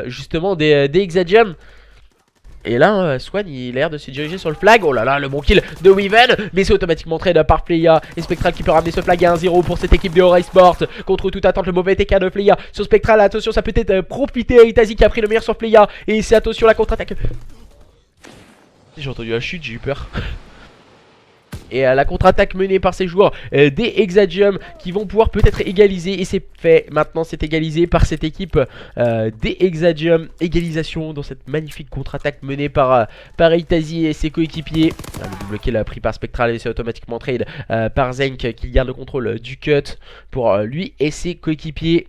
justement des Exadium. Et là, Swan il a l'air de se diriger sur le flag. Oh là là, le bon kill de Weaven. Mais c'est automatiquement trade par Fleya. Et Spectral qui peut ramener ce flag à 1-0 pour cette équipe de Aura Esports. Contre toute attente, le mauvais TK de Fleya sur Spectral. Attention, ça peut être profiter à Itazi qui a pris le meilleur sur Fleya. Et c'est attention la contre-attaque. J'ai entendu la chute, j'ai eu peur. Et la contre-attaque menée par ces joueurs des Exadium qui vont pouvoir peut-être égaliser. Et c'est fait, maintenant c'est égalisé par cette équipe des Exadium. Égalisation dans cette magnifique contre-attaque menée par Itazi et ses coéquipiers. Le double kill pris par Spectral et c'est automatiquement trade par Zenk qui garde le contrôle du cut pour lui et ses coéquipiers.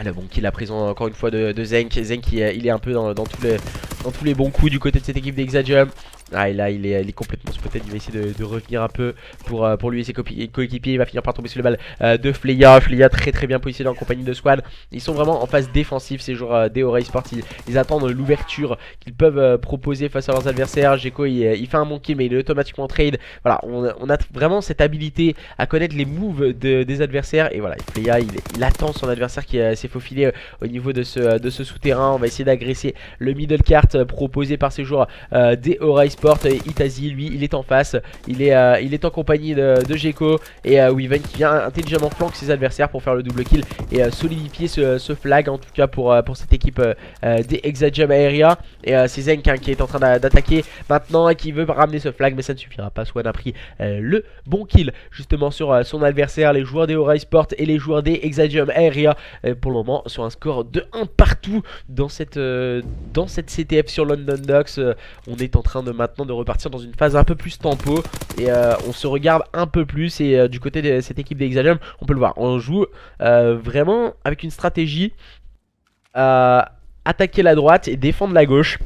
Le bon kill à présent encore une fois de Zenk. Zenk il est un peu dans tous les bons coups du côté de cette équipe d'Exadium. Ah et là il est complètement spoté, il va essayer de revenir un peu pour lui et ses coéquipiers. Il va finir par tomber sur le balle de Fleya. Fleya très bien positionné en compagnie de Swan. Ils sont vraiment en phase défensive ces joueurs des Aura Esports. Ils attendent l'ouverture qu'ils peuvent proposer face à leurs adversaires. Gecko il fait un bon kill mais il est automatiquement trade. Voilà, on a vraiment cette habilité à connaître les moves des adversaires. Et voilà, Fleya il attend son adversaire qui s'est faufilé au niveau de ce souterrain. On va essayer d'agresser le middle cart proposé par ces joueurs des Aura Esports. Et Itazi lui il est en face, il est en compagnie de Gecko. Et Weaven qui vient intelligemment flanquer ses adversaires pour faire le double kill et solidifier ce flag en tout cas pour cette équipe des Exadium Aeria. Et c'est Zenk qui est en train d'attaquer maintenant et qui veut ramener ce flag, mais ça ne suffira pas. Swan a pris le bon kill justement sur son adversaire. Les joueurs des Aura Esports et les joueurs des Exadium Aeria pour le moment sur un score de 1 partout dans cette CTF sur London Docks. On est en train de maintenant de repartir dans une phase un peu plus tempo. Et on se regarde un peu plus. Et du côté de cette équipe d'Exadium, on peut le voir, on joue vraiment avec une stratégie attaquer la droite et défendre la gauche,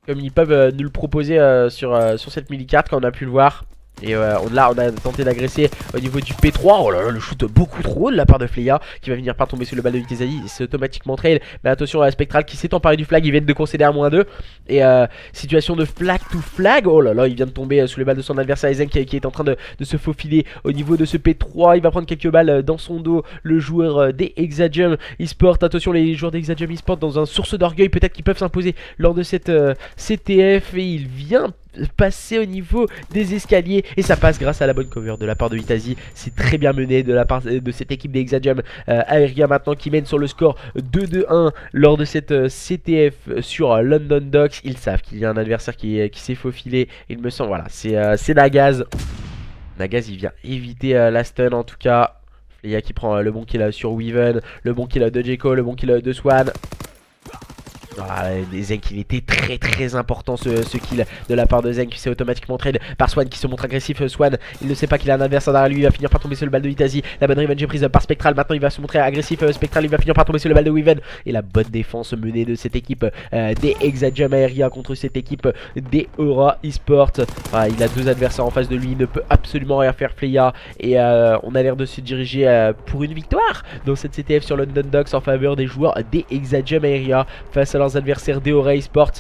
comme ils peuvent nous le proposer sur cette mini-carte quand on a pu le voir. Et là on a tenté d'agresser au niveau du P3. Oh là là, le shoot beaucoup trop haut de la part de Fleya qui va venir par tomber sur le balle de Itazi. C'est automatiquement trade. Mais attention à la Spectral qui s'est emparé du flag. Ils viennent de concéder à -2. Et situation de flag to flag. Oh là là, il vient de tomber sous les balles de son adversaire Zenk qui est en train de se faufiler au niveau de ce P3. Il va prendre quelques balles dans son dos, le joueur des Exadium Esports. Attention, les joueurs des Exadium Esports dans un source d'orgueil peut-être qu'ils peuvent s'imposer lors de cette CTF. Et il vient passer au niveau des escaliers. Et ça passe grâce à la bonne cover de la part de Itazi. C'est très bien mené de la part de cette équipe des Exadium Aeria maintenant qui mène sur le score 2-2-1 lors de cette CTF sur London Docks. Ils savent qu'il y a un adversaire qui s'est faufilé. Il me semble, voilà, c'est Nagaz. Nagaz il vient éviter la stun en tout cas. Fleya qui prend le bon kill sur Weaven, le bon kill de Jeko, le bon kill de Swan. Ah, Zenk il était très important ce kill de la part de Zenk. C'est automatiquement trade par Swan qui se montre agressif. Swan il ne sait pas qu'il a un adversaire derrière lui. Il va finir par tomber sur le balle de Itazi. La bonne revenge est prise par Spectral. Maintenant il va se montrer agressif. Spectral il va finir par tomber sur le balle de Weaven. Et la bonne défense menée de cette équipe des Exadium Aeria contre cette équipe des Aura Esports. Ah, il a deux adversaires en face de lui. Il ne peut absolument rien faire Fleya. Et on a l'air de se diriger pour une victoire dans cette CTF sur London Docks en faveur des joueurs des Exadium Aeria face à leurs adversaires des Aura Esports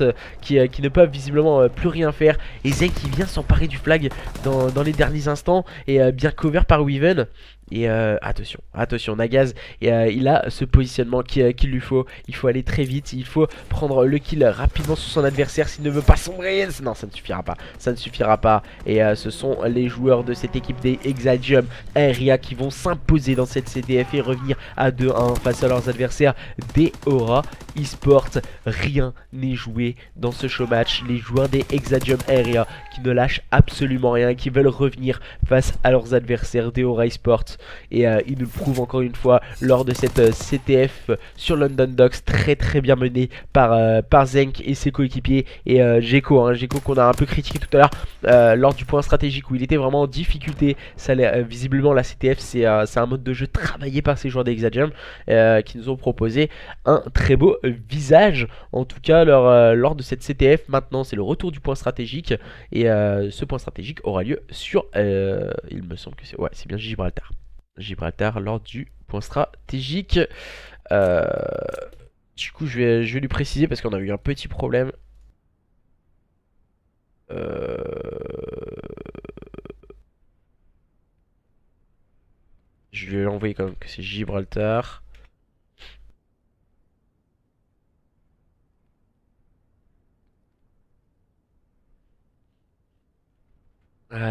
qui ne peuvent visiblement plus rien faire. Et Zenk qui vient s'emparer du flag dans les derniers instants et bien cover par Weaven. Et attention Nagaz il a ce positionnement qu'il lui faut. Il faut aller très vite, il faut prendre le kill rapidement sur son adversaire s'il ne veut pas sombrer. Non, ça ne suffira pas, Et ce sont les joueurs de cette équipe des Exadium Aeria qui vont s'imposer dans cette CTF et revenir à 2-1 face à leurs adversaires des Aura Esports. Rien n'est joué dans ce show match. Les joueurs des Exadium Aeria qui ne lâchent absolument rien, qui veulent revenir face à leurs adversaires des Aura Esports. Et il nous le prouve encore une fois lors de cette CTF sur London Docks, très bien menée par Zenk et ses coéquipiers. Et Jeko qu'on a un peu critiqué tout à l'heure lors du point stratégique où il était vraiment en difficulté. Ça, visiblement la CTF c'est un mode de jeu travaillé par ces joueurs d'Exadium qui nous ont proposé un très beau visage en tout cas lors de cette CTF. Maintenant c'est le retour du point stratégique et ce point stratégique aura lieu sur il me semble que c'est bien Gibraltar lors du point stratégique. Du coup je vais lui préciser parce qu'on a eu un petit problème. Je lui ai envoyé quand même que c'est Gibraltar.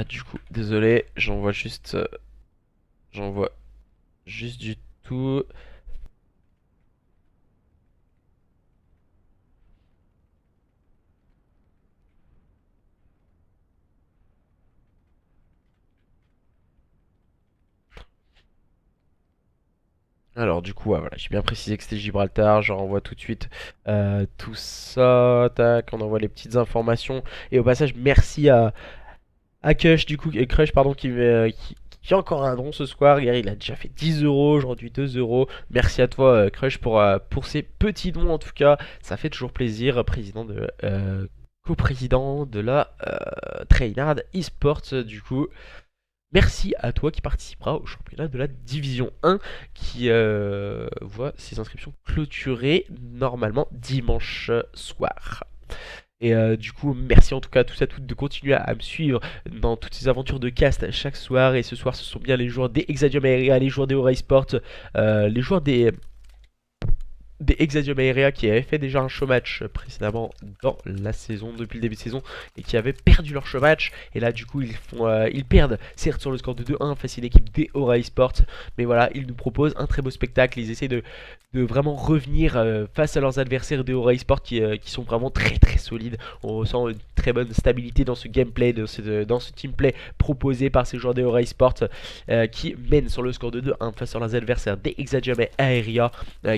Du coup désolé, j'envoie juste du tout. Alors du coup voilà, j'ai bien précisé que c'était Gibraltar. Je renvoie tout de suite tout ça. Tac, on envoie les petites informations. Et au passage merci à Crush du coup, Crush pardon qui a encore un don ce soir. Hier il a déjà fait 10 euros, aujourd'hui 2 euros. Merci à toi Crush pour ces petits dons en tout cas. Ça fait toujours plaisir. Président de coprésident de la Trainard Esports du coup. Merci à toi qui participera au championnat de la Division 1 qui voit ses inscriptions clôturées normalement dimanche soir. Et du coup merci en tout cas à tous et à toutes de continuer à me suivre dans toutes ces aventures de cast chaque soir. Et ce soir ce sont bien les joueurs des Exadium Aeria, les joueurs des Aura Esports, les joueurs des Exadium Aeria qui avaient fait déjà un show match précédemment dans la saison, depuis le début de saison, et qui avaient perdu leur show match. Et là du coup ils perdent certes sur le score de 2-1 face à l'équipe des Aura Esports, mais voilà, ils nous proposent un très beau spectacle. Ils essaient de vraiment revenir face à leurs adversaires des Aura Esports qui sont vraiment très solides. On ressent une très bonne stabilité dans ce gameplay, dans ce teamplay proposé par ces joueurs des Aura Esports qui mènent sur le score de 2-1 face à leurs adversaires des Exadium Aeria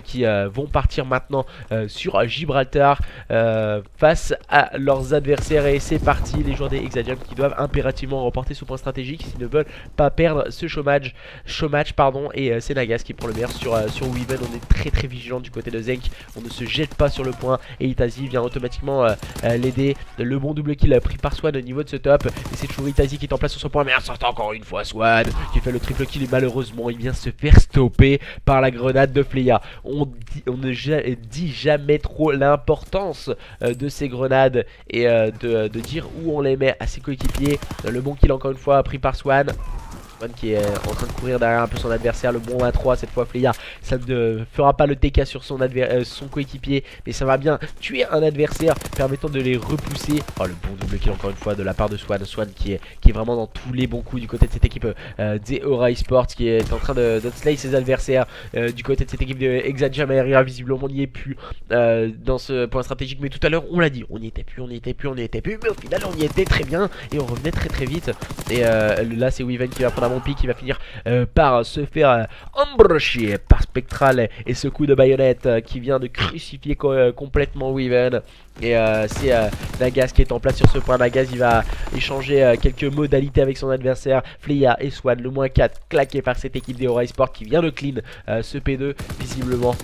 qui vont partir maintenant sur Gibraltar face à leurs adversaires. Et c'est parti, les joueurs des Exadium qui doivent impérativement remporter ce point stratégique s'ils ne veulent pas perdre ce show match et c'est Nagaz qui prend le meilleur sur Weaven. On est très vigilant du côté de Zenk, on ne se jette pas sur le point et Itazi vient automatiquement l'aider. Le bon double kill pris par Swan au niveau de ce top, et c'est toujours Itazi qui est en place sur son point, mais sort encore une fois Swan qui fait le triple kill et malheureusement il vient se faire stopper par la grenade de Fleya. On ne dit jamais trop l'importance de ces grenades et de dire où on les met à ses coéquipiers. Le bon kill encore une fois pris par Swan. Swan qui est en train de courir derrière un peu son adversaire. Le bon 1-3 cette fois Fleya. Ça ne fera pas le TK sur son coéquipier, mais ça va bien tuer un adversaire, permettant de les repousser. Oh, le bon double kill encore une fois de la part de Swan. Swan qui est vraiment dans tous les bons coups du côté de cette équipe des Aura Esports, qui est en train de slay ses adversaires. Du côté de cette équipe de Exajam Aeria, visiblement on n'y est plus dans ce point stratégique, mais tout à l'heure on l'a dit, on n'y était plus, mais au final on y était très bien et on revenait très vite. Et là c'est Weaven qui va prendre un bon pic, qui va finir par se faire embrocher par Spectral et ce coup de baïonnette qui vient de crucifier complètement Weaven. Et c'est Nagaz qui est en place sur ce point. Nagaz il va échanger quelques modalités avec son adversaire Fleya et Swan. Le moins 4 claqué par cette équipe des Aura Esports qui vient de clean ce P2. Visiblement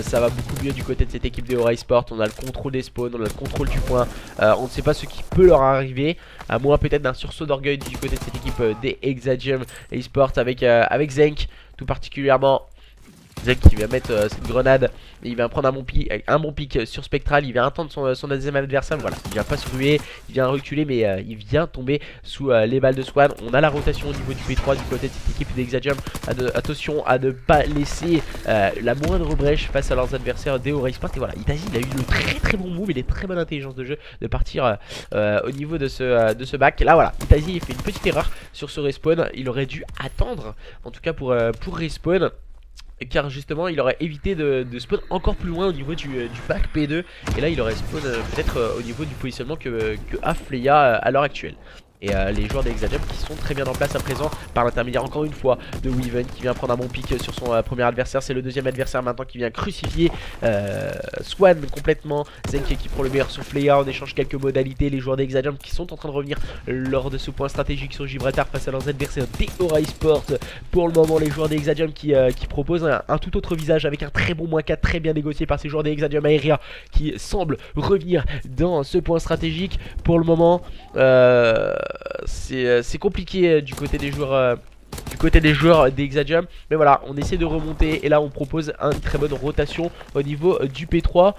ça va beaucoup mieux du côté de cette équipe des Aura Esports. On a le contrôle des spawns, on a le contrôle du point. On ne sait pas ce qui peut leur arriver, à moins peut-être d'un sursaut d'orgueil du côté de cette équipe des Exajam Esports avec Zenk tout particulièrement. Zenk qui va mettre cette grenade et il va prendre un bon pic sur Spectral. Il va attendre son deuxième adversaire. Voilà, il vient pas se ruer, il vient reculer, mais il vient tomber sous les balles de Swan. On a la rotation au niveau du P3 du côté de cette équipe d'Exajam. Attention à ne pas laisser la moindre brèche face à leurs adversaires des Aura Esports. Et voilà, Itazi il a eu le très bon move et les très bonne intelligence de jeu de partir au niveau de ce back. Là voilà, Itazi il fait une petite erreur sur ce respawn. Il aurait dû attendre, en tout cas pour respawn, car justement il aurait évité de spawn encore plus loin au niveau du back P2. Et là il aurait spawn peut-être au niveau du positionnement que a Fleya à l'heure actuelle. Et les joueurs d'Exajam qui sont très bien en place à présent par l'intermédiaire encore une fois de Weaven qui vient prendre un bon pic sur son premier adversaire. C'est le deuxième adversaire maintenant qui vient crucifier Swan complètement. Zenk qui prend le meilleur sur Fleya. On échange quelques modalités. Les joueurs d'Exajam qui sont en train de revenir lors de ce point stratégique sur Gibraltar face à leurs adversaires des Aura Esports. Pour le moment les joueurs d'Exajam qui proposent un tout autre visage avec un très bon -4 très bien négocié par ces joueurs d'Exajam Aeria qui semblent revenir dans ce point stratégique. Pour le moment c'est compliqué du côté des joueurs d'Exajam, mais voilà, on essaie de remonter et là on propose une très bonne rotation au niveau du P3.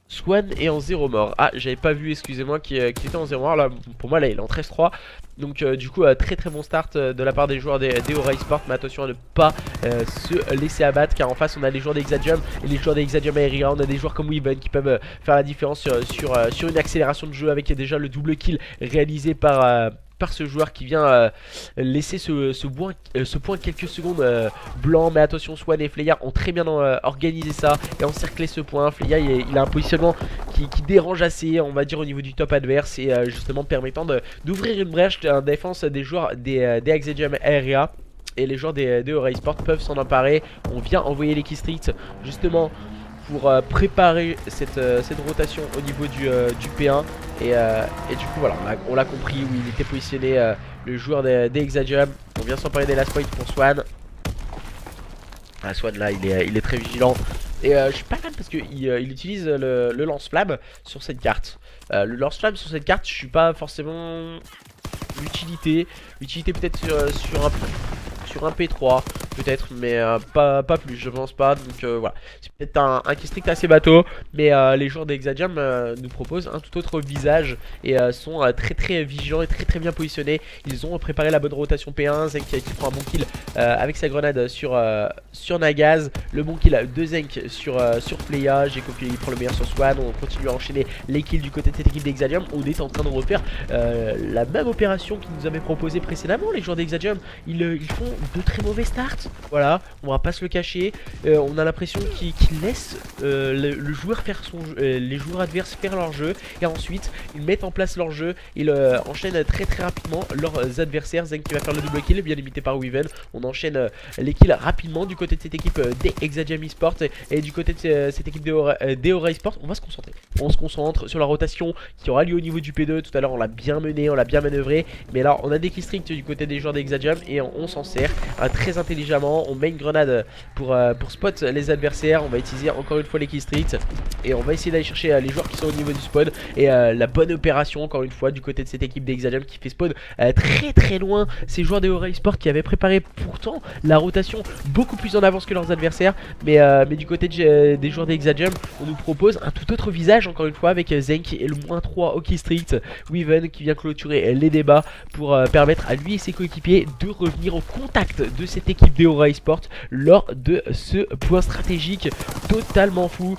Swan est en 0 mort. Ah, j'avais pas vu, excusez-moi, qui était en 0 mort. Là, pour moi, là, il est en 13-3. Donc, du coup, très bon start de la part des joueurs des Aura Esports. Mais attention à ne pas se laisser abattre, car en face, on a les joueurs d'Exajam et les joueurs d'Exajam Aeria. On a des joueurs comme Weaven qui peuvent faire la différence sur une accélération de jeu avec déjà le double kill réalisé par ce joueur qui vient laisser ce point quelques secondes blanc. Mais attention, Swan et Fleya ont très bien organisé ça et encerclé ce point. Fleya il a un positionnement qui dérange assez, on va dire, au niveau du top adverse, et justement permettant d'ouvrir une brèche en défense des joueurs des Exajam Aeria. Et les joueurs des Aura Esports peuvent s'en emparer. On vient envoyer les Keystrix justement pour préparer cette rotation au niveau du P1. Et du coup voilà, on l'a compris où il était positionné le joueur des Exajam. On vient s'emparer des last points pour Swan. Ah, Swan là il est très vigilant. Et je suis pas fan parce qu'il utilise le lance-flamme sur cette carte. Le lance-flamme sur cette carte, je suis pas forcément l'utilité. L'utilité peut-être sur un P3 peut-être, mais pas plus, je pense pas. Donc voilà, c'est peut-être un keystrict assez bateau, mais les joueurs d'Exajam nous proposent un tout autre visage et sont très vigilants et très bien positionnés. Ils ont préparé la bonne rotation P1. Zenk qui prend un bon kill avec sa grenade sur Nagaz, le bon kill de Zenk sur Fleya. J'ai compris, il prend le meilleur sur Swan. On continue à enchaîner les kills du côté de cette équipe d'Exajam. On est en train de refaire la même opération qu'ils nous avaient proposé précédemment. Les joueurs d'Exajam, ils font de très mauvais starts. Voilà, on va pas se le cacher. On a l'impression qu'ils laissent le joueur faire les joueurs adverses faire leur jeu, et ensuite ils mettent en place leur jeu. Ils enchaînent très rapidement leurs adversaires. Zenk qui va faire le double kill, bien limité par Weaven. On enchaîne les kills rapidement du côté de cette équipe des Exajam Esports et du côté de cette équipe des Aura Esports. On va se concentrer. On se concentre sur la rotation qui aura lieu au niveau du P2. Tout à l'heure on l'a bien mené, on l'a bien manœuvré, mais là on a des keystricts du côté des joueurs d'Exajam et on s'en sert très intelligemment intelligemment. On met une grenade pour spot les adversaires. On va utiliser encore une fois les kill streaks et on va essayer d'aller chercher les joueurs qui sont au niveau du spawn. Et la bonne opération encore une fois du côté de cette équipe d'Hexadium qui fait spawn très très loin ces joueurs des Aura Esports qui avaient préparé pourtant la rotation beaucoup plus en avance que leurs adversaires. Mais du côté des joueurs d'Hexadium, on nous propose un tout autre visage encore une fois avec Zenk et le -3 au kill streak. Weaven qui vient clôturer les débats pour permettre à lui et ses coéquipiers de revenir au contact de cette équipe des Aura Esports lors de ce point stratégique totalement fou.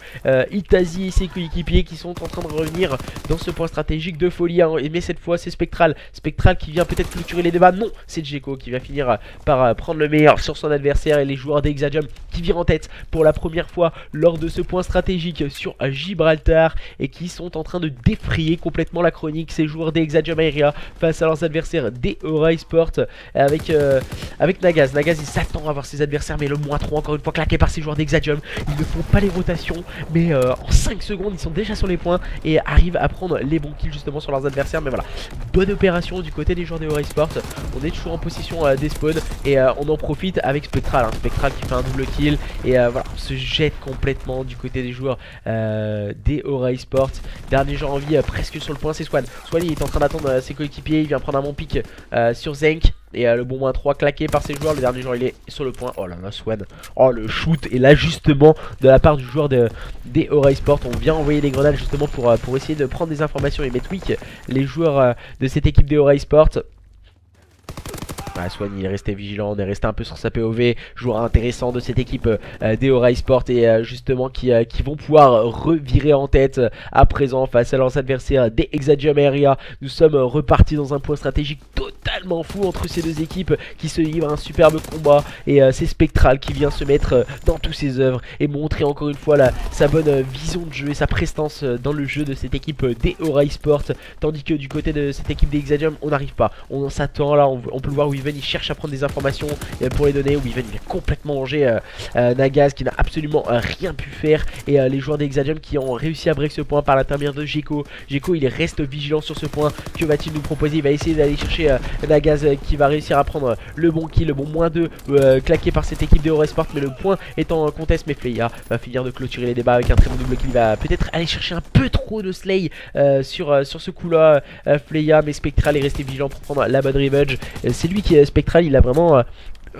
Itazi et ses coéquipiers qui sont en train de revenir dans ce point stratégique de folie, hein. Mais cette fois c'est Spectral qui vient peut-être clôturer les débats. Non, c'est Djeko qui va finir par prendre le meilleur sur son adversaire et les joueurs d'Hexadium qui virent en tête pour la première fois lors de ce point stratégique sur Gibraltar et qui sont en train de défrayer complètement la chronique. Ces joueurs d'Hexadium Aeria face à leurs adversaires des Aura Esports avec Nagaz. Nagaz il s'attend à voir ses adversaires, mais le -3 encore une fois claqué par ces joueurs d'Hexadium. Ils ne font pas les rotations, mais en 5 secondes ils sont déjà sur les points et arrivent à prendre les bons kills justement sur leurs adversaires. Mais voilà, bonne opération du côté des joueurs des Aura Esports. On est toujours en position des spawns et on en profite avec Spectral, hein. Spectral qui fait un double kill et voilà, on se jette complètement du côté des joueurs des Aura Esports. Dernier joueur en vie presque sur le point, c'est Swan. Swan il est en train d'attendre ses coéquipiers, il vient prendre un bon pick sur Zenk. Et le bon -3 claqué par ses joueurs. Le dernier joueur il est sur le point. Oh là là, Swan. Oh le shoot et l'ajustement de la part du joueur des Aura Esports. On vient envoyer des grenades justement pour essayer de prendre des informations et mettre weak les joueurs de cette équipe des Aura Esports. Swan il est resté vigilant, on est resté un peu sur sa POV. Joueur intéressant de cette équipe des Aura Esports et justement qui vont pouvoir revirer en tête à présent face à leurs adversaires des Hexadium Aeria. Nous sommes repartis dans un point stratégique totalement fou entre ces deux équipes qui se livrent un superbe combat. Et c'est Spectral qui vient se mettre dans tous ses œuvres et montrer encore une fois sa bonne vision de jeu et sa prestance dans le jeu de cette équipe des Aura Esports. Tandis que du côté de cette équipe des Hexadium on n'arrive pas, on s'attend là, on peut le voir. Weaven il cherche à prendre des informations pour les donner. Weaven il a complètement mangé Nagaz qui n'a absolument rien pu faire. Et les joueurs d'Hexadium qui ont réussi à break ce point par l'intermédiaire de Djeko. Djeko il reste vigilant sur ce point. Que va-t-il nous proposer? Il va essayer d'aller chercher Nagaz qui va réussir à prendre le bon kill, le bon -2 claqué par cette équipe de Aura Esports. Mais le point est en contest, mais Fleya va finir de clôturer les débats avec un très bon double kill. Il va peut-être aller chercher un peu trop de slay sur ce coup là Fleya, mais Spectral est resté vigilant pour prendre la bonne revenge. C'est lui qui est Spectral, il a vraiment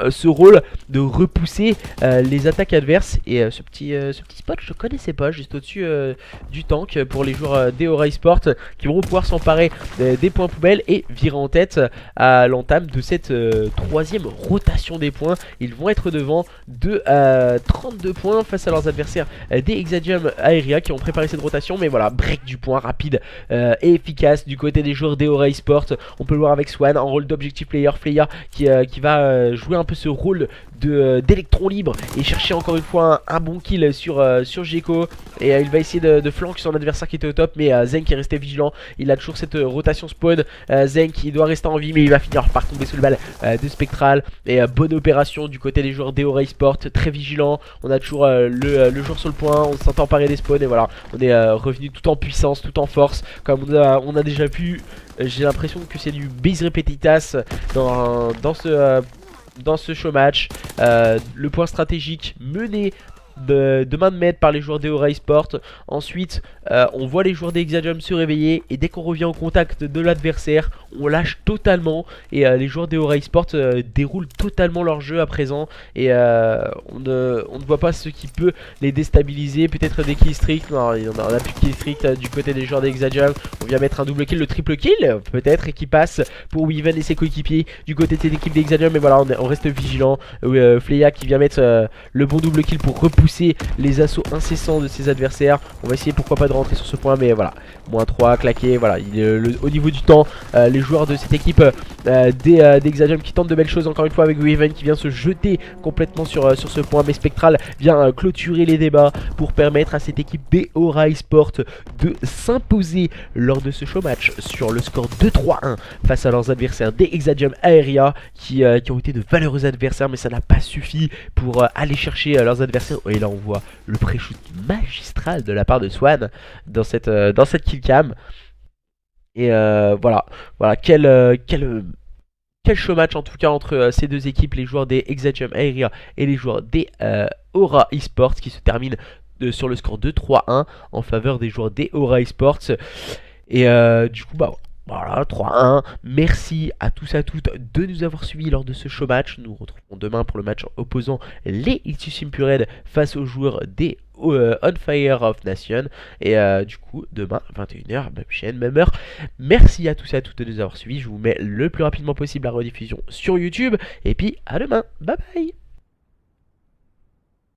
ce rôle de repousser les attaques adverses. Et ce petit spot je connaissais pas, juste au-dessus du tank pour les joueurs des Aura Esports qui vont pouvoir s'emparer des points poubelles et virer en tête à l'entame de cette troisième rotation des points. Ils vont être devant de 32 points face à leurs adversaires des Hexadium Aeria qui ont préparé cette rotation. Mais voilà, break du point rapide et efficace du côté des joueurs des Aura Esports. On peut le voir avec Swan en rôle d'objective player. Fleya qui va jouer un peu ce rôle d'électron libre et chercher encore une fois un bon kill sur Djeko. Et il va essayer de flank son adversaire qui était au top, mais Zenk est resté vigilant. Il a toujours cette rotation spawn. Zenk il doit rester en vie, mais il va finir par tomber sous le balle de Spectral. Et bonne opération du côté des joueurs des Aura Esports, très vigilant. On a toujours le joueur sur le point, on s'entend emparer des spawns et voilà, on est revenu tout en puissance, tout en force, comme on a déjà pu. J'ai l'impression que c'est du bis repetitas dans ce show match. Le point stratégique mené de main de maître par les joueurs des Aura Esports. Ensuite on voit les joueurs des Hexadium se réveiller et dès qu'on revient au contact de l'adversaire on lâche totalement. Et les joueurs des Aura Esports déroulent totalement leur jeu à présent. Et on ne voit pas ce qui peut les déstabiliser. Peut-être des kill streaks. Non, on a plus de kill streaks du côté des joueurs des Hexadium. On vient mettre un double kill, le triple kill peut-être, et qui passe pour Weaven et ses coéquipiers du côté de l'équipe des Hexadium. Mais voilà, on reste vigilant. Fleya qui vient mettre le bon double kill pour repousser les assauts incessants de ses adversaires. On va essayer pourquoi pas de rentrer sur ce point, mais voilà, -3 claqué. Voilà, au niveau du temps, les joueurs de cette équipe des Hexadium qui tentent de belles choses encore une fois avec Weaven qui vient se jeter complètement sur ce point. Mais Spectral vient clôturer les débats pour permettre à cette équipe des Aura Esports de s'imposer lors de ce show match sur le score de 3-1 face à leurs adversaires des Hexadium Aeria qui ont été de valeureux adversaires, mais ça n'a pas suffi pour aller chercher leurs adversaires. Et là on voit le pré-shoot magistral de la part de Swan dans cette killcam. Et voilà, quel Quel show match en tout cas entre ces deux équipes, les joueurs des Exagium Aeria et les joueurs des Aura Esports, qui se terminent sur le score de 3-1 en faveur des joueurs des Aura Esports. Et du coup, bah voilà, 3-1. Merci à tous et à toutes de nous avoir suivis lors de ce show match. Nous nous retrouvons demain pour le match opposant les Itusim Pured face aux joueurs des On Fire of Nation. Et du coup, demain, 21h, même chaîne, même heure. Merci à tous et à toutes de nous avoir suivis. Je vous mets le plus rapidement possible la rediffusion sur YouTube. Et puis, à demain. Bye bye.